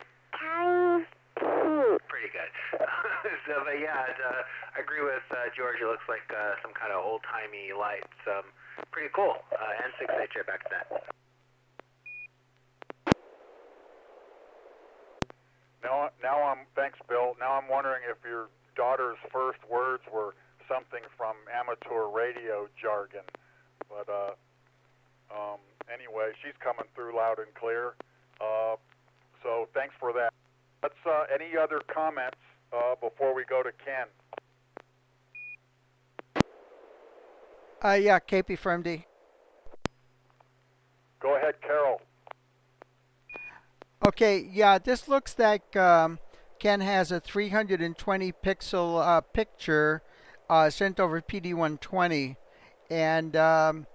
Pretty good. But yeah, I agree with George. It looks like some kind of old-timey lights. Pretty cool. N6HA back to that. Thanks, Bill. Now I'm wondering if your daughter's first words were something from amateur radio jargon. But anyway, she's coming through loud and clear. So thanks for that. Let's any other comments before we go to Ken? Yeah, KP from D. Go ahead, Carol. Okay, yeah, this looks like Ken has a 320 pixel picture sent over PD120, and the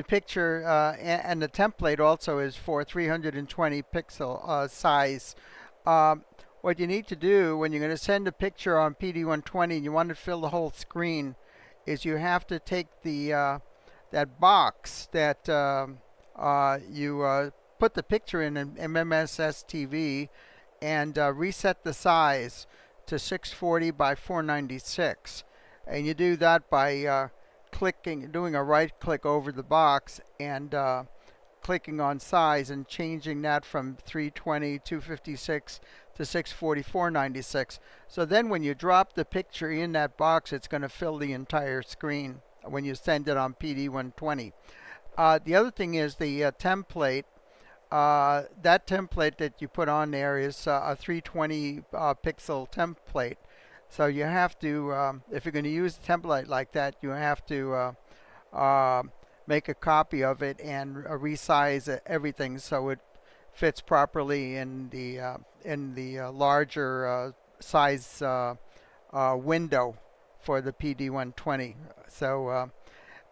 picture and the template also is for 320 pixel size. What you need to do when you're going to send a picture on PD120 and you want to fill the whole screen is you have to take the that box that you put the picture in MMS SSTV and reset the size to 640 by 496, and you do that by doing a right click over the box and clicking on size and changing that from 320 256 to 640 496. So then when you drop the picture in that box, it's going to fill the entire screen when you send it on PD120. The other thing is the template. That template that you put on there is a 320 pixel template. So you have to, if you're going to use a template like that, you have to make a copy of it and resize everything so it fits properly in the larger size window for the PD120. So.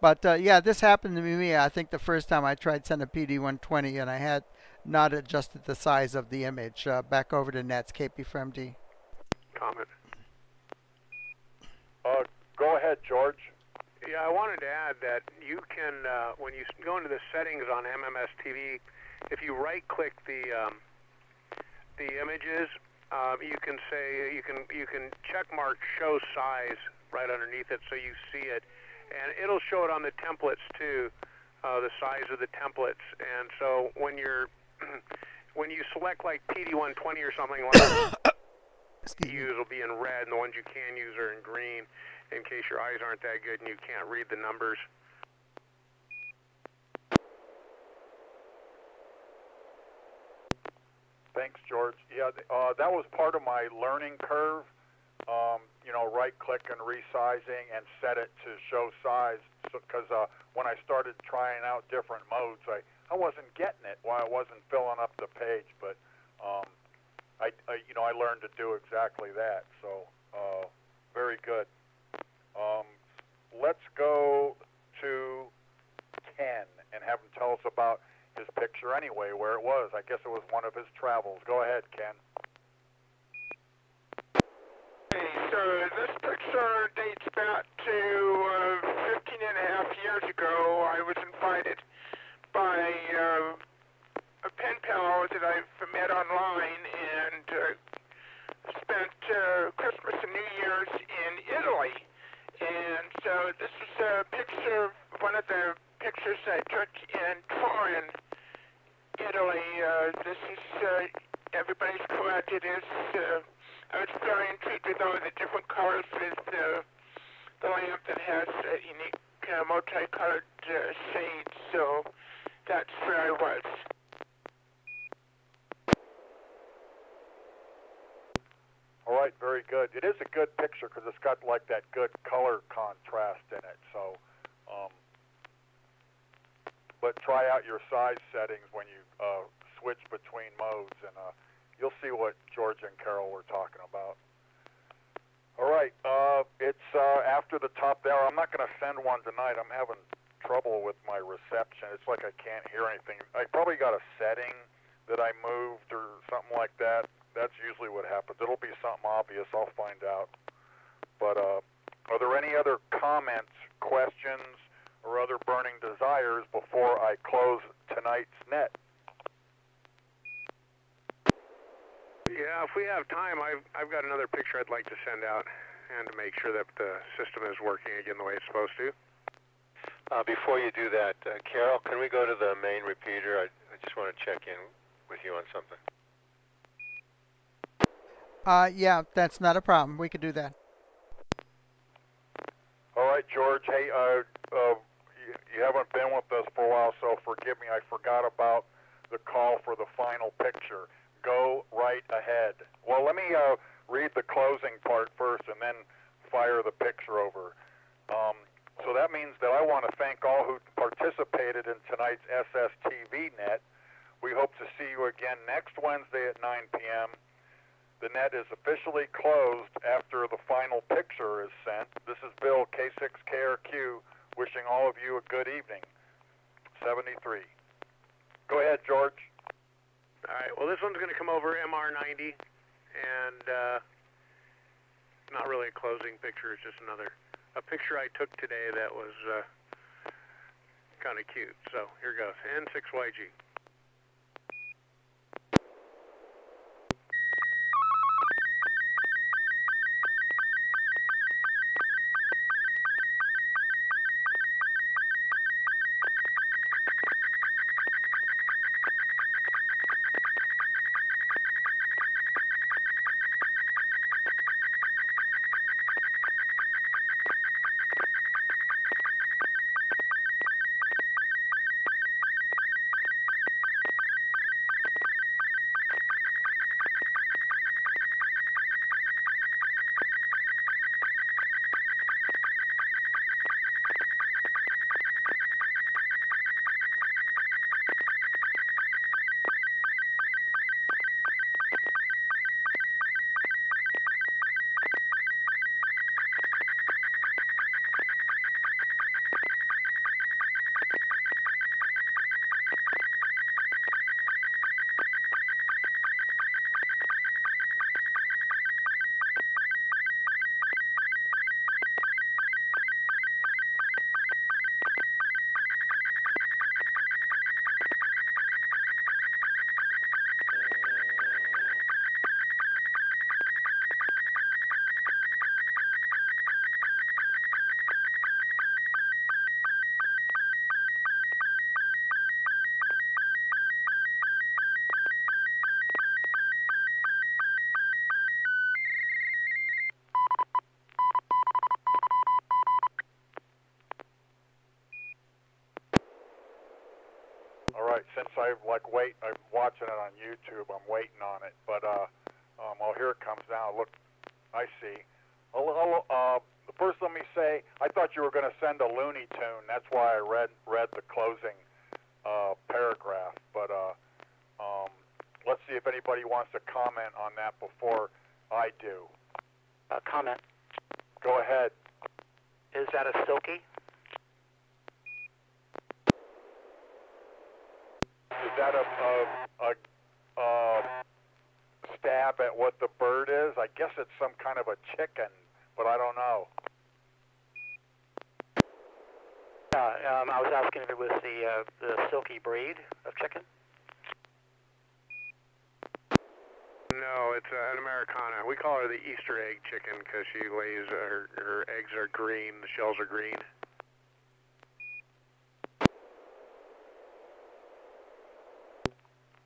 But yeah, this happened to me, I think, the first time I tried sending a PD120, and I had not adjusted the size of the image. Back over to Nets, KP from D. Comment. Go ahead, George. Yeah, I wanted to add that you can, when you go into the settings on MMS TV, if you right-click the images, you can say you can check mark Show Size right underneath it, so you see it. And it'll show it on the templates too, the size of the templates. And so when you're when you select like PD120 or something like use will be in red, and the ones you can use are in green, in case your eyes aren't that good and you can't read the numbers. Thanks, George. Yeah, that was part of my learning curve. You know, right-click and resizing and set it to show size. Because when I started trying out different modes, I wasn't getting it while I wasn't filling up the page. But I learned to do exactly that. So very good. Let's go to Ken and have him tell us about his picture anyway, where it was. I guess it was one of his travels. Go ahead, Ken. So this picture dates back to half years ago, I was invited by a pen pal that I've met online and spent Christmas and New Year's in Italy. And so this is a picture, one of the pictures I took in Turin, Italy. This is, everybody's correct. It is, I was very intrigued with all the different colors with the lamp that has unique multicolored shades. So that's where I was. All right, very good. It is a good picture because it's got like that good color contrast in it. So, but try out your size settings when you switch between modes, and you'll see what George and Carol were talking about. All right, it's after the top there. I'm not going to send one tonight. I'm having trouble with my reception. It's like I can't hear anything. I probably got a setting that I moved or something like that. That's usually what happens. It'll be something obvious. I'll find out. But are there any other comments, questions, or other burning desires before I close tonight's net? Yeah, if we have time, I've got another picture I'd like to send out and to make sure that the system is working again the way it's supposed to. Before you do that, Carol, can we go to the main repeater? I just want to check in with you on something. Yeah, that's not a problem. We could do that. All right, George. Hey, you haven't been with us for a while, so forgive me. I forgot about the call for the final picture. Go right ahead. Well, let me read the closing part first and then fire the picture over. So that means that I want to thank all who participated in tonight's SSTV Net. We hope to see you again next Wednesday at 9 p.m. The net is officially closed after the final picture is sent. This is Bill, K6KRQ, wishing all of you a good evening. 73. Go ahead, George. All right, well, this one's going to come over MR90, and not really a closing picture. It's just a picture I took today that was kind of cute. So here goes, N6YG. Since I'm watching it on YouTube, I'm waiting on it. But here it comes now. Look, I see. First, let me say, I thought you were going to send a Looney Tune. That's why I read the closing paragraph. But let's see if anybody wants to comment on that before I do. Comment. Go ahead. Is that a silky? Is that a stab at what the bird is? I guess it's some kind of a chicken, but I don't know. I was asking if it was the silky breed of chicken. No, it's an Americana. We call her the Easter egg chicken because she lays, her eggs are green, the shells are green.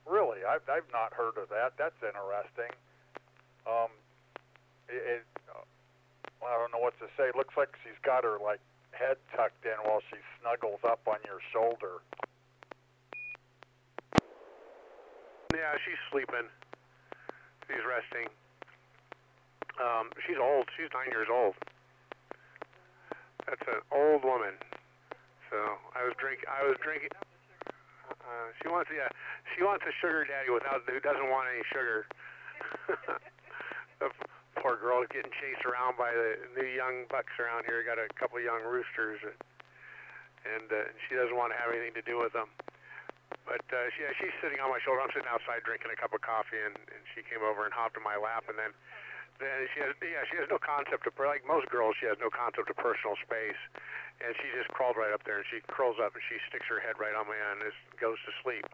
Really, I've not heard of that. That's interesting. I don't know what to say. It looks like she's got her like head tucked in while she snuggles up on your shoulder. Yeah, she's sleeping. She's resting. She's old. She's 9 years old. That's an old woman. So I was drinking. She wants a sugar daddy who doesn't want any sugar. The poor girl is getting chased around by the new young bucks around here. Got a couple of young roosters, and she doesn't want to have anything to do with them. But she's sitting on my shoulder. I'm sitting outside drinking a cup of coffee, and she came over and hopped in my lap, and then she has no concept of, like most girls, she has no concept of personal space. And she just crawled right up there, and she curls up, and she sticks her head right on my hand and just goes to sleep.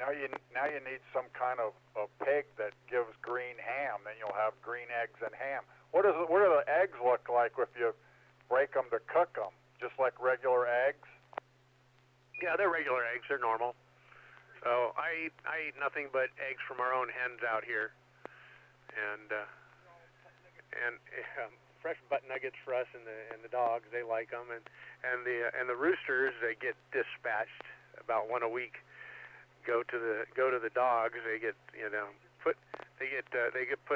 Now you need some kind of a pig that gives green ham. Then you'll have green eggs and ham. What do the eggs look like if you break them to cook them? Just like regular eggs? Yeah, they're regular eggs. They're normal. So I eat nothing but eggs from our own hens out here, and fresh butt nuggets for us and the dogs. They like them, and the roosters, they get dispatched about one a week. Go to the dogs. They get put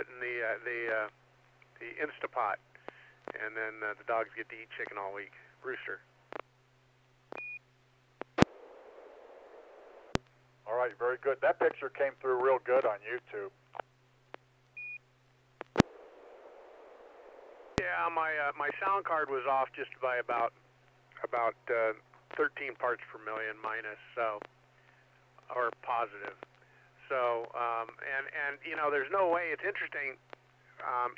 in the Instapot, and then the dogs get to eat chicken all week. Rooster. All right, very good. That picture came through real good on YouTube. Yeah, my sound card was off just by about 13 parts per million minus, so, or positive. So and there's no way. It's interesting.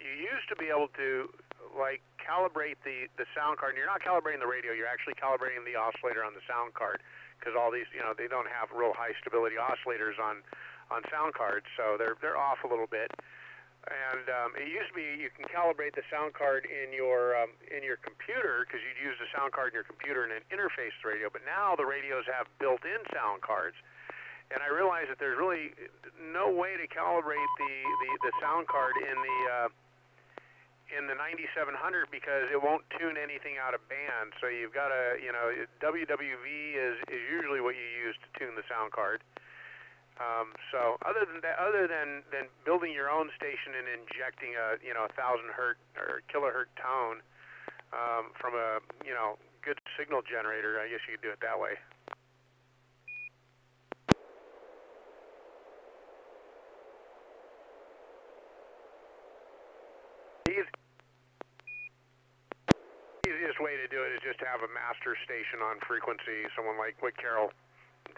You used to be able to like calibrate the sound card. And you're not calibrating the radio. You're actually calibrating the oscillator on the sound card, because all these they don't have real high stability oscillators on sound cards, so they're off a little bit. And it used to be you can calibrate the sound card in your computer, because you'd use the sound card in your computer and then interface the radio. But now the radios have built-in sound cards, and I realize that there's really no way to calibrate the sound card in the 9700, because it won't tune anything out of band. So you've got to WWV is usually what you use to tune the sound card. So other than building your own station and injecting a 1,000 hertz or kilohertz tone from a good signal generator, I guess you could do it that way. The easiest way to do it is just to have a master station on frequency. Someone like what Carol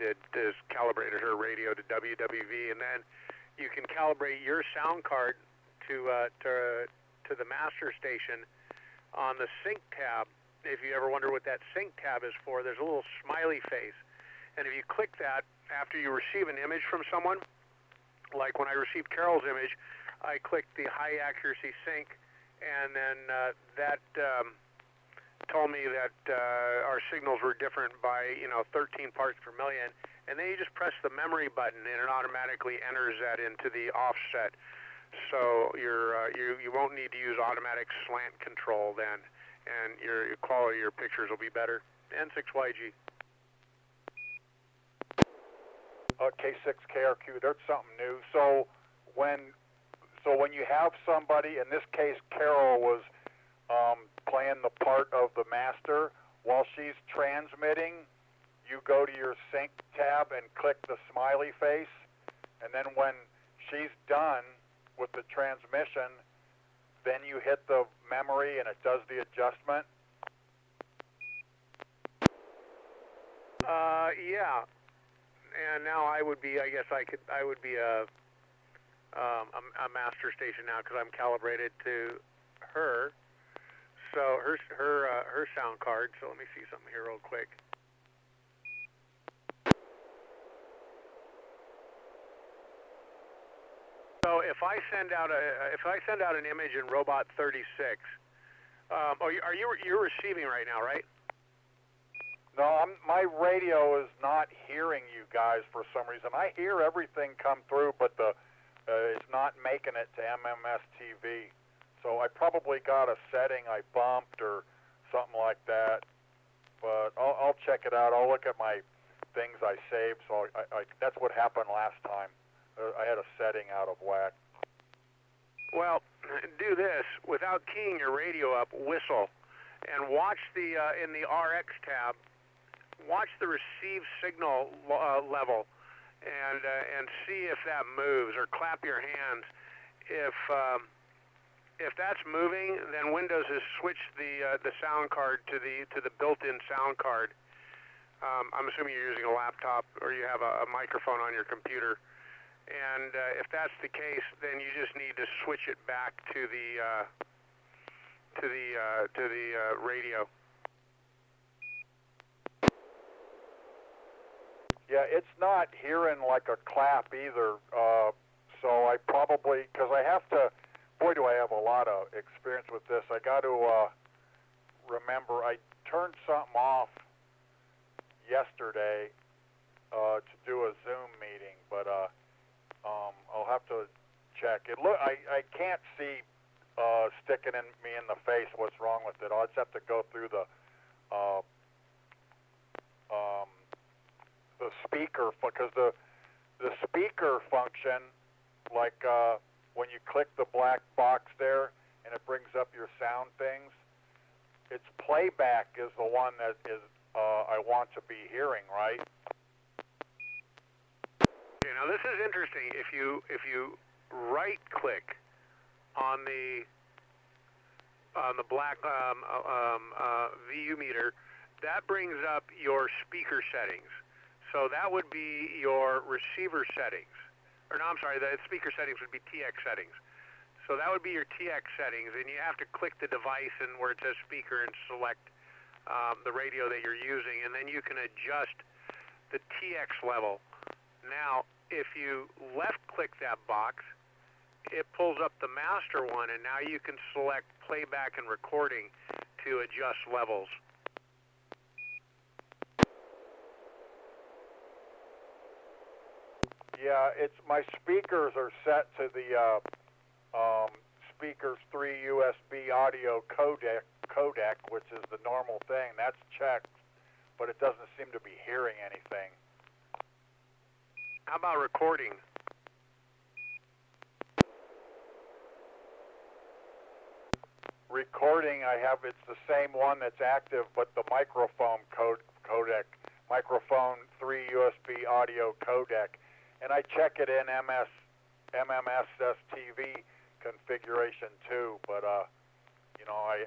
did is calibrated her radio to WWV, and then you can calibrate your sound card to the master station on the sync tab. If you ever wonder what that sync tab is for, there's a little smiley face, and if you click that after you receive an image from someone, like when I received Carol's image, I clicked the high accuracy sync, and then that told me that our signals were different by 13 parts per million, and then you just press the memory button and it automatically enters that into the offset. So you won't need to use automatic slant control then, and your quality of your pictures will be better. N6YG. K6KRQ, that's something new. So when you have somebody, in this case Carol was playing the part of the master, while she's transmitting, you go to your sync tab and click the smiley face, and then when she's done with the transmission, then you hit the memory and it does the adjustment? Yeah. And now I would be, I would be a master station now, because I'm calibrated to her. So her sound card. So let me see something here real quick. So if I send out an image in Robot 36, you're receiving right now, right? No, my radio is not hearing you guys for some reason. I hear everything come through, but it's not making it to MMS TV. So I probably got a setting I bumped or something like that. But I'll check it out. I'll look at my things I saved. So that's what happened last time. I had a setting out of whack. Well, do this without keying your radio up. Whistle, and watch the in the RX tab. Watch the receive signal level, and see if that moves, or clap your hands. If that's moving, then Windows has switched the sound card to the built-in sound card. I'm assuming you're using a laptop or you have a microphone on your computer. And if that's the case, then you just need to switch it back to the radio. Yeah, it's not hearing like a clap either. So I probably, because I have to, boy, do I have a lot of experience with this. I got to remember I turned something off yesterday to do a Zoom meeting, but I'll have to check it. Look, I can't see sticking me in the face what's wrong with it. I'll just have to go through the speaker, because the speaker function, like when you click the black box there and it brings up your sound things, its playback is the one that is I want to be hearing, right? Okay, now this is interesting. If you right click on the black VU meter, that brings up your speaker settings. So that would be your receiver settings. Or no, I'm sorry, the speaker settings would be TX settings. So that would be your TX settings, and you have to click the device and where it says speaker and select the radio that you're using, and then you can adjust the TX level. Now, if you left-click that box, it pulls up the master one, and now you can select playback and recording to adjust levels. Yeah, my speakers are set to the speakers 3 USB audio codec, which is the normal thing. That's checked, but it doesn't seem to be hearing anything. How about recording? Recording, it's the same one that's active, but the microphone codec, microphone 3 USB audio codec. And I check it in MMS SSTV configuration too, but I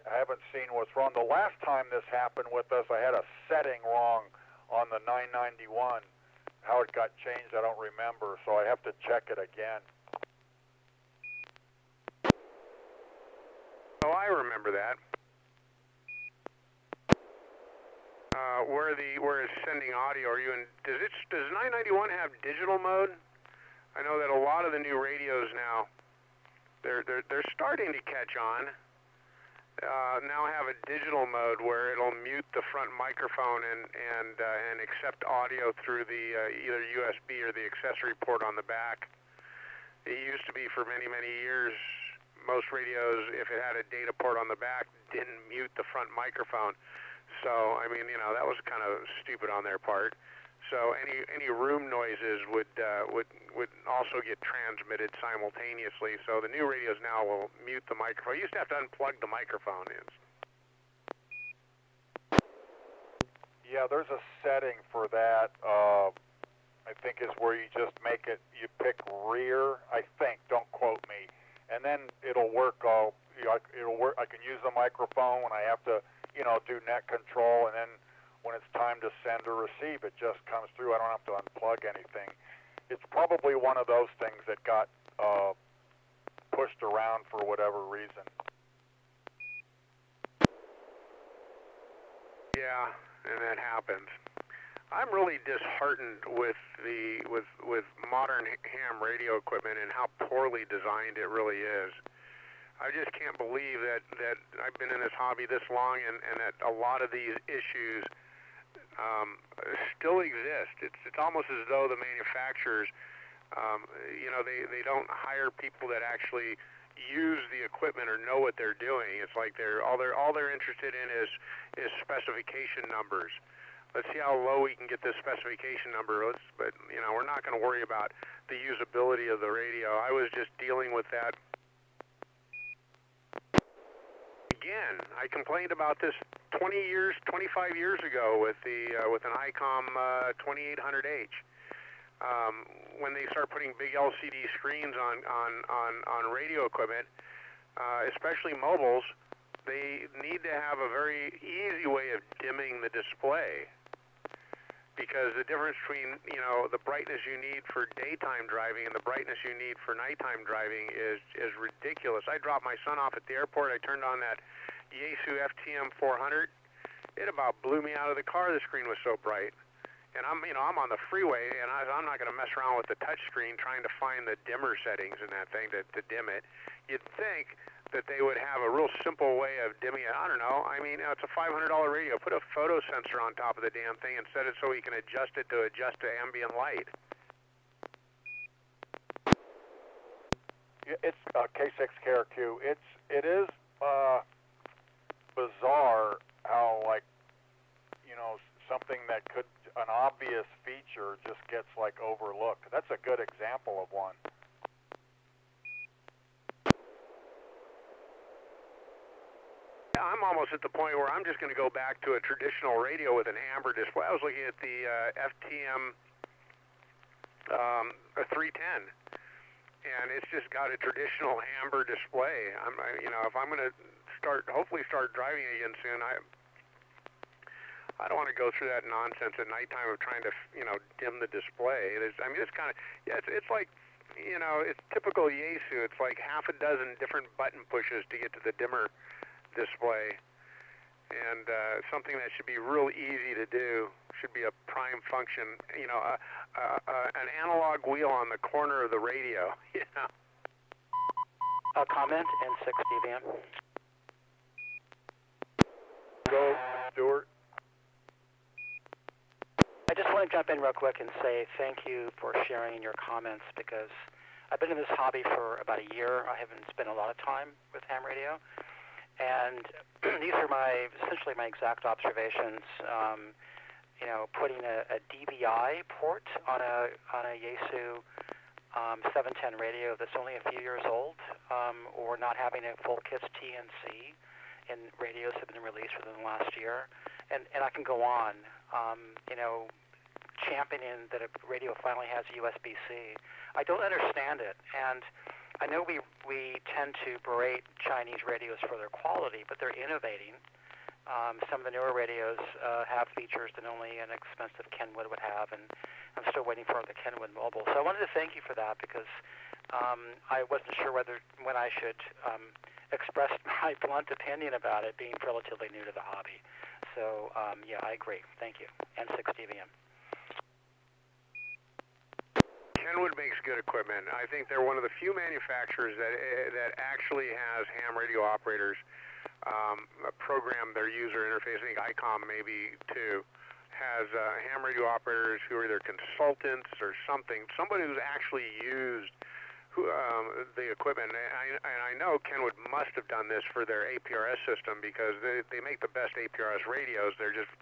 haven't seen what's wrong. The last time this happened with us, I had a setting wrong on the 991. How it got changed, I don't remember, so I have to check it again. Oh, I remember that. Where it's sending audio, are you in? Does 991 have digital mode? I know that a lot of the new radios now, they're starting to catch on. Now have a digital mode where it'll mute the front microphone and accept audio through the either USB or the accessory port on the back. It used to be for many years. Most radios, if it had a data port on the back, didn't mute the front microphone. So, I mean, that was kind of stupid on their part. So any room noises would also get transmitted simultaneously. So the new radios now will mute the microphone. You used to have to unplug the microphone. Yeah, there's a setting for that. I think is where you just you pick rear. I think, don't quote me, and then it'll work. It'll work. I can use the microphone when I have to, do net control, and then when it's time to send or receive, it just comes through. I don't have to unplug anything. It's probably one of those things that got pushed around for whatever reason. Yeah, and that happens. I'm really disheartened with modern ham radio equipment and how poorly designed it really is. I just can't believe that I've been in this hobby this long and that a lot of these issues still exist. It's almost as though the manufacturers, they don't hire people that actually use the equipment or know what they're doing. It's like all they're interested in is specification numbers. Let's see how low we can get this specification number. But we're not going to worry about the usability of the radio. I was just dealing with that. Again, I complained about this 25 years ago with an ICOM 2800H. When they start putting big LCD screens on radio equipment, especially mobiles, they need to have a very easy way of dimming the display. Because the difference between, the brightness you need for daytime driving and the brightness you need for nighttime driving is ridiculous. I dropped my son off at the airport. I turned on that Yaesu FTM 400. It about blew me out of the car. The screen was so bright. And I'm on the freeway, and I'm not going to mess around with the touch screen trying to find the dimmer settings in that thing to dim it. You'd think that they would have a real simple way of dimming it. I don't know. I mean, it's a $500 radio. Put a photo sensor on top of the damn thing and set it so you can adjust it to adjust to ambient light. It's K6KRQ. It is bizarre how something that could an obvious feature just gets overlooked. That's a good example of one. I'm almost at the point where I'm just going to go back to a traditional radio with an amber display. I was looking at the FTM 310, and it's just got a traditional amber display. If I'm going to hopefully start driving again soon, I don't want to go through that nonsense at nighttime of trying to dim the display. It's like it's typical Yaesu. It's like half a dozen different button pushes to get to the dimmer display, and something that should be real easy to do. Should be a prime function, an analog wheel on the corner of the radio. A comment, N6NA. Go, Stuart. I just want to jump in real quick and say thank you for sharing your comments, because I've been in this hobby for about a year. I haven't spent a lot of time with ham radio, and these are essentially my exact observations. Putting a DVI port on a Yaesu 710 radio that's only a few years old, or not having a full KISS TNC in radios that have been released within the last year, and I can go on. Championing that a radio finally has USB-C. I don't understand it, and I know we tend to berate Chinese radios for their quality, but they're innovating. Some of the newer radios have features that only an expensive Kenwood would have, and I'm still waiting for the Kenwood Mobile. So I wanted to thank you for that, because I wasn't sure when I should express my blunt opinion about it, being relatively new to the hobby. So yeah, I agree. Thank you. N6NA. Kenwood makes good equipment. I think they're one of the few manufacturers that actually has ham radio operators program their user interface. I think ICOM maybe too has ham radio operators who are either consultants or somebody who's actually used the equipment. And I know Kenwood must have done this for their APRS system, because they make the best APRS radios. They're just,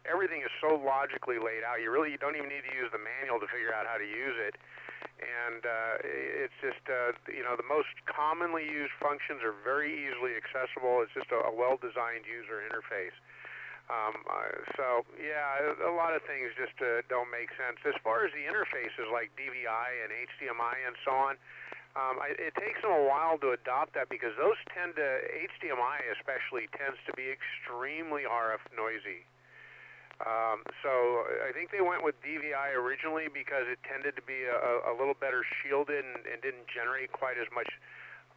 everything is so logically laid out. You don't even need to use the manual to figure out how to use it. And it's just, the most commonly used functions are very easily accessible. It's just a well-designed user interface. So, yeah, a lot of things just don't make sense. As far as the interfaces like DVI and HDMI and so on, it takes them a while to adopt that, because those HDMI especially tends to be extremely RF noisy. So I think they went with DVI originally because it tended to be a little better shielded and didn't generate quite as much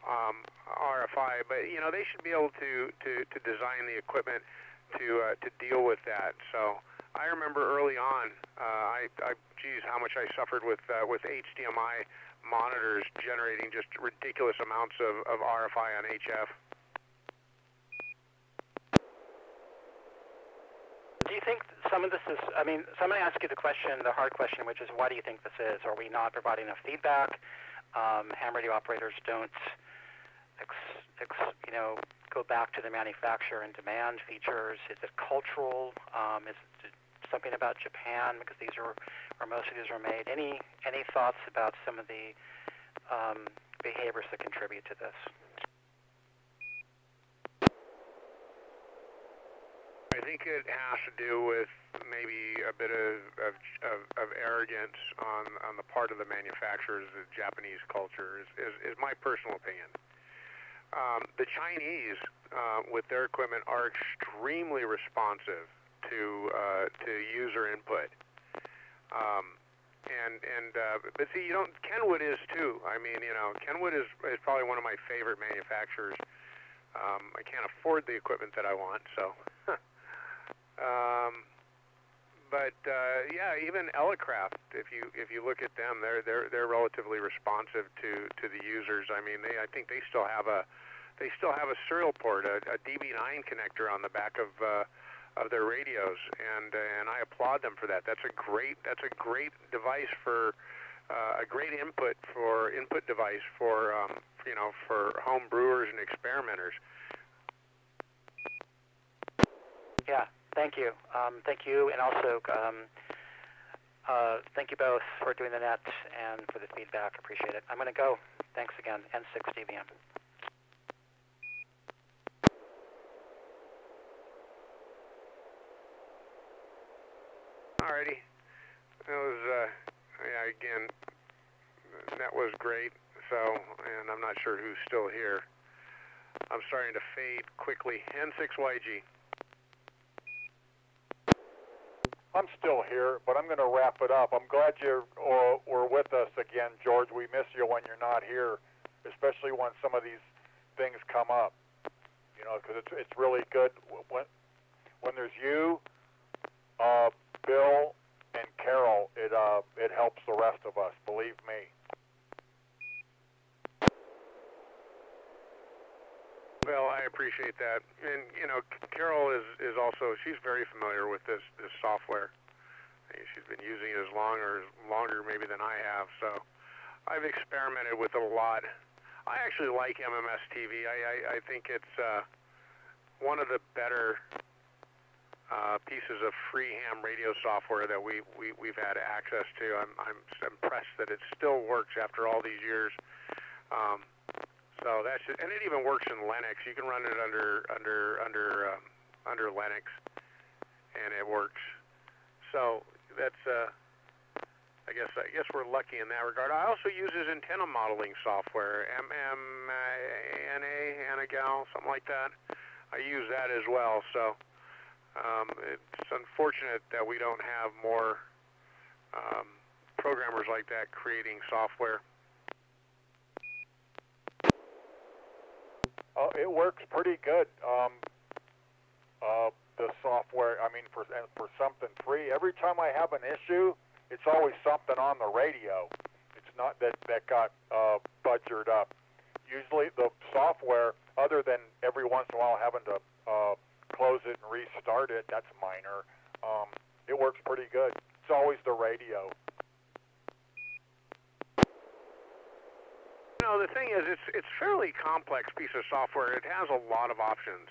RFI. But they should be able to design the equipment to deal with that. So I remember early on, geez, how much I suffered with HDMI monitors generating just ridiculous amounts of RFI on HF. Do you think some of this is, I mean, somebody asked you the question, the hard question, which is, why do you think this is? Are we not providing enough feedback? Ham radio operators don't, go back to the manufacturer and demand features. Is it cultural? Is it something about Japan? Because these are, or most of these are made. Any thoughts about some of the behaviors that contribute to this? I think it has to do with maybe a bit of arrogance on the part of the manufacturers. The Japanese culture is my personal opinion. The Chinese, with their equipment, are extremely responsive to user input. But see, Kenwood is too. I mean, Kenwood is probably one of my favorite manufacturers. I can't afford the equipment that I want, so. Yeah, even Elecraft. If you look at them, they're relatively responsive to the users. I mean, I think they still have a serial port, a DB9 connector on the back of their radios, and I applaud them for that. That's a great device for a great input device for home brewers and experimenters. Yeah, thank you. Thank you, and also thank you both for doing the net and for the feedback. Appreciate it. I'm going to go. Thanks again. N6NA. Alrighty. That was, again, that was great. So, and I'm not sure who's still here. I'm starting to fade quickly. N6YG. I'm still here, but I'm going to wrap it up. I'm glad you were with us again, George. We miss you when you're not here, especially when some of these things come up. Because it's really good when there's you, Bill, and Carol. It helps the rest of us. Believe me. Well, I appreciate that, and Carol is also, she's very familiar with this software. She's been using it longer maybe than I have, so I've experimented with it a lot. I actually like MMS TV. I think it's one of the better pieces of free ham radio software that we've had access to. I'm impressed that it still works after all these years. So that's just, and it even works in Linux. You can run it under Linux, and it works. So that's I guess we're lucky in that regard. I also use his antenna modeling software, N6NA something like that. I use that as well. So it's unfortunate that we don't have more programmers like that creating software. It works pretty good. The software, I mean, for something free, every time I have an issue, it's always something on the radio. It's not that got budgeted up. Usually the software, other than every once in a while having to close it and restart it, that's minor. It works pretty good. It's always the radio. The thing is, it's fairly complex piece of software. It has a lot of options.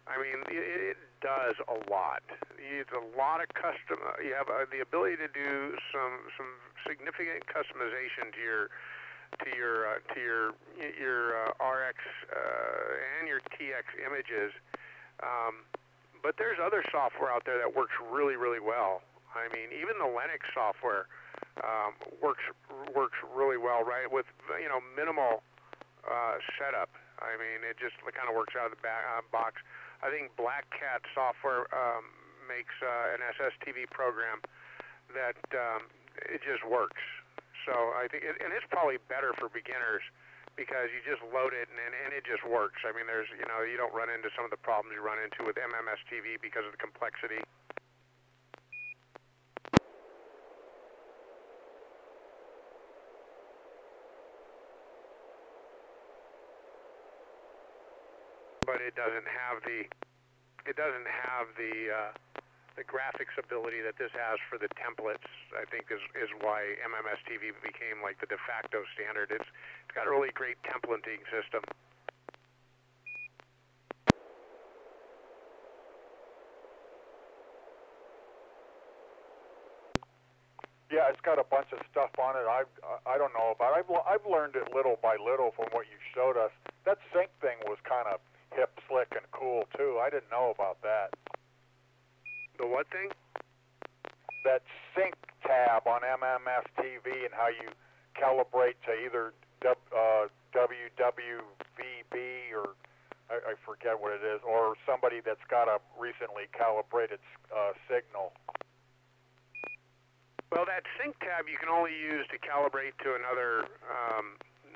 I mean, it does a lot. It's a lot of custom. You have the ability to do some significant customization to your RX and your TX images. But there's other software out there that works really, really well. I mean, even the Linux software works really well, right? With minimal setup. I mean, it just kind of works out of the box. I think Black Cat software makes an SSTV program that it just works. So I think, and it's probably better for beginners because you just load it and it just works. I mean, there's, you know, you don't run into some of the problems you run into with MMSTV because of the complexity. But it doesn't have the graphics ability that this has for the templates. I think is why MMSTV became like the de facto standard. It's got a really great templating system. Yeah, it's got a bunch of stuff on it. I don't know about. I've learned it little by little from what you showed us. That sync thing was kind of hip, slick, and cool too. I didn't know about that. The what thing? That sync tab on MMSTV and how you calibrate to either WWVB or I forget what it is, or somebody that's got a recently calibrated signal. Well, that sync tab you can only use to calibrate to another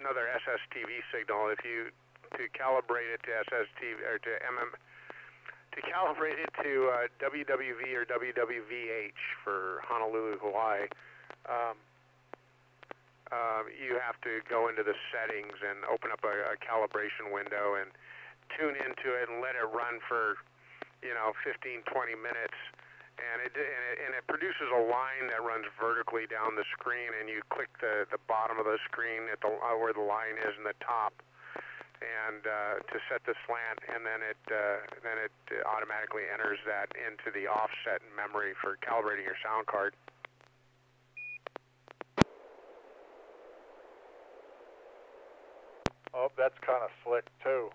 SSTV signal. If you to calibrate it to SSTV or to to calibrate it to WWV or WWVH for Honolulu, Hawaii, you have to go into the settings and open up a calibration window and tune into it and let it run for, 15, 20 minutes. And it produces a line that runs vertically down the screen, and you click the bottom of the screen at where the line is in the top, and to set the slant, and then it automatically enters that into the offset memory for calibrating your sound card. Oh, that's kind of slick too.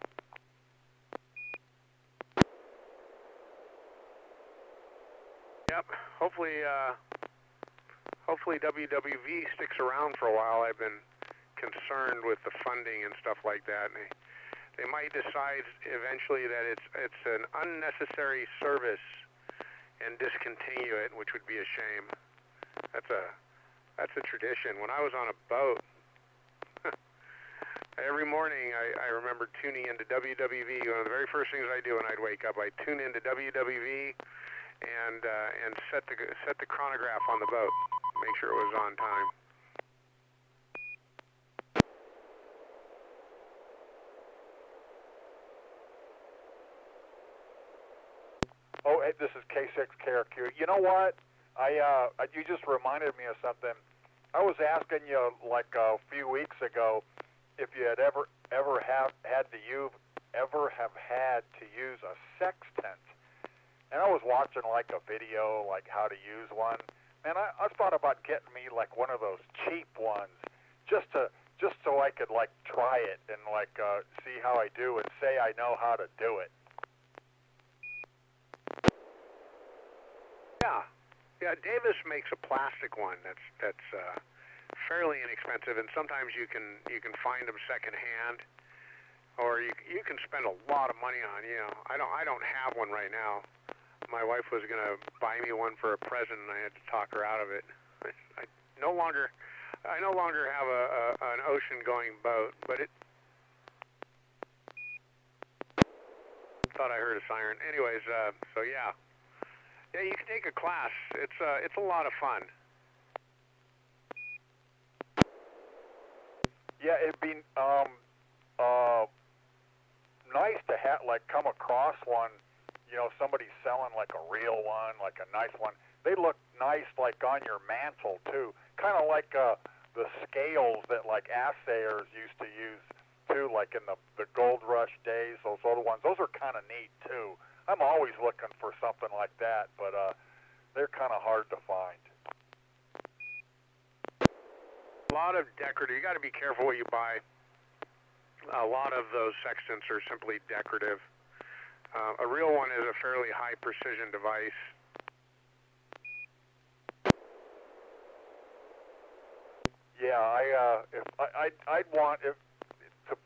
Yep. Hopefully WWV sticks around for a while. I've been concerned with the funding and stuff like that. And they might decide eventually that it's an unnecessary service and discontinue it, which would be a shame. That's a tradition. When I was on a boat, every morning I remember tuning into WWV. One of the very first things I do when I'd wake up, I'd tune into WWV and set the chronograph on the boat, make sure it was on time. Oh, hey, this is K6KRQ. You know what? You just reminded me of something. I was asking you like a few weeks ago if you had ever have had to use a sextant. And I was watching like a video, like how to use one, and I thought about getting me like one of those cheap ones, just so I could like try it and like see how I do and say I know how to do it. Yeah. Davis makes a plastic one that's fairly inexpensive, and sometimes you can find them secondhand, or you can spend a lot of money on. I don't have one right now. My wife was going to buy me one for a present, and I had to talk her out of it. I no longer have an ocean-going boat, but it thought I heard a siren. Anyways, so yeah, you can take a class. It's a lot of fun. Yeah, it'd be nice to come across one. Somebody's selling like a real one, like a nice one. They look nice like on your mantle too, kind of like the scales that like assayers used to use too, like in the gold rush days. Those old ones, those are kind of neat too. I'm always looking for something like that, but they're kind of hard to find. A lot of decorative. You got to be careful what you buy. A lot of those sextants are simply decorative. A real one is a fairly high precision device. Yeah, I'd want to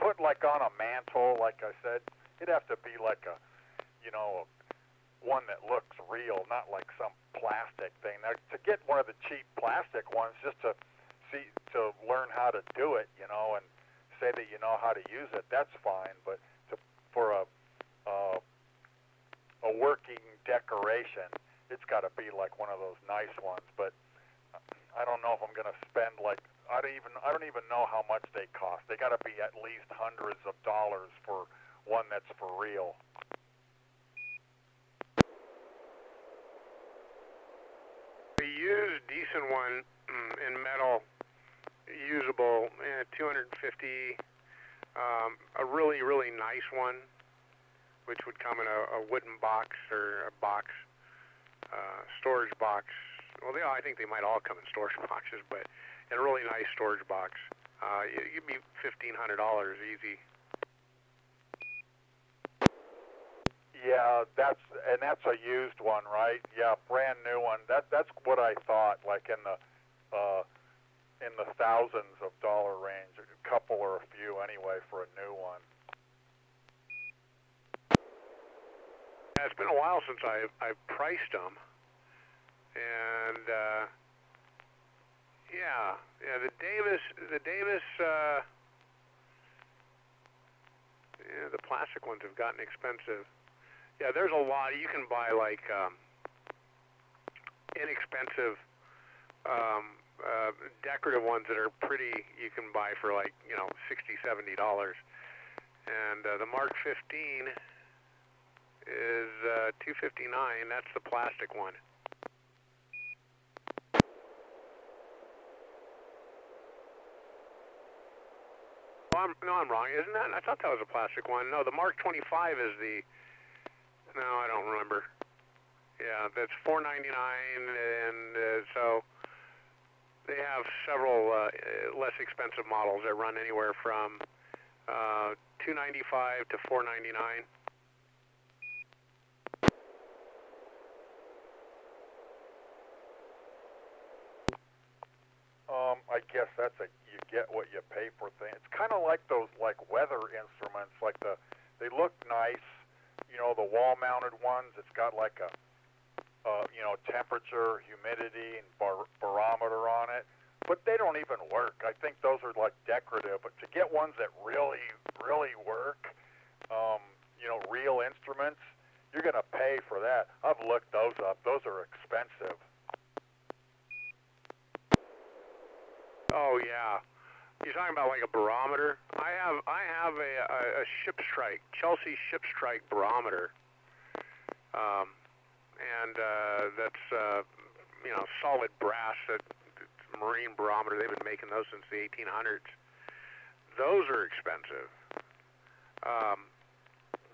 put like on a mantle, like I said, it'd have to be like a one that looks real, not like some plastic thing. Now, to get one of the cheap plastic ones, just to learn how to do it, and say that you know how to use it, that's fine. But for a working decoration, it's got to be like one of those nice ones. But I don't know if I'm going to spend like I don't even know how much they cost. They got to be at least hundreds of dollars for one that's for real. A used decent one in metal, usable, 250. A really, really nice one, which would come in a wooden box or a box, storage box. Well, I think they might all come in storage boxes, but in a really nice storage box. You'd be $1,500 easy. Yeah, that's a used one, right? Yeah, brand new one. That's what I thought. Like in the thousands of dollar range, a couple or a few anyway for a new one. Yeah, it's been a while since I've priced them, and yeah, the Davis, yeah, the plastic ones have gotten expensive. Yeah, there's a lot. You can buy like inexpensive decorative ones that are pretty. You can buy for like $60, $70, and the Mark 15 is $259. That's the plastic one. No, I'm wrong. Isn't that? I thought that was a plastic one. No, the Mark 25 is the. No, I don't remember. Yeah, that's $499, and so they have several less expensive models that run anywhere from $295 to $499. I guess that's you get what you pay for thing. It's kind of like those weather instruments. They look nice. The wall-mounted ones. It's got like a temperature, humidity, and barometer on it. But they don't even work. I think those are like decorative. But to get ones that really, really work, real instruments, you're going to pay for that. I've looked those up. Those are expensive. Oh yeah, you're talking about like a barometer. I have a ship strike, Chelsea ship strike barometer, and that's solid brass. That marine barometer. They've been making those since the 1800s. Those are expensive.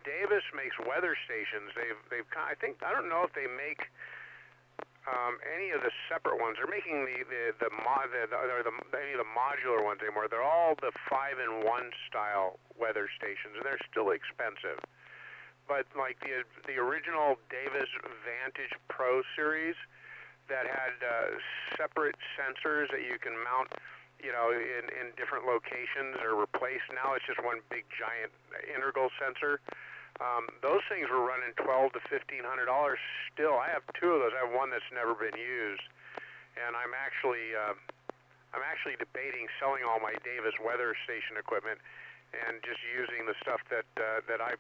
Davis makes weather stations. I don't know if they make any of the separate ones. They're making any of the modular ones anymore. They're all the 5-in-1 style weather stations, and they're still expensive. But like the original Davis Vantage Pro series that had separate sensors that you can mount, in different locations or replace. Now it's just one big giant integral sensor. Those things were running $1,200 to $1,500 still. I have two of those. I have one that's never been used, and I'm actually debating selling all my Davis weather station equipment and just using the stuff that I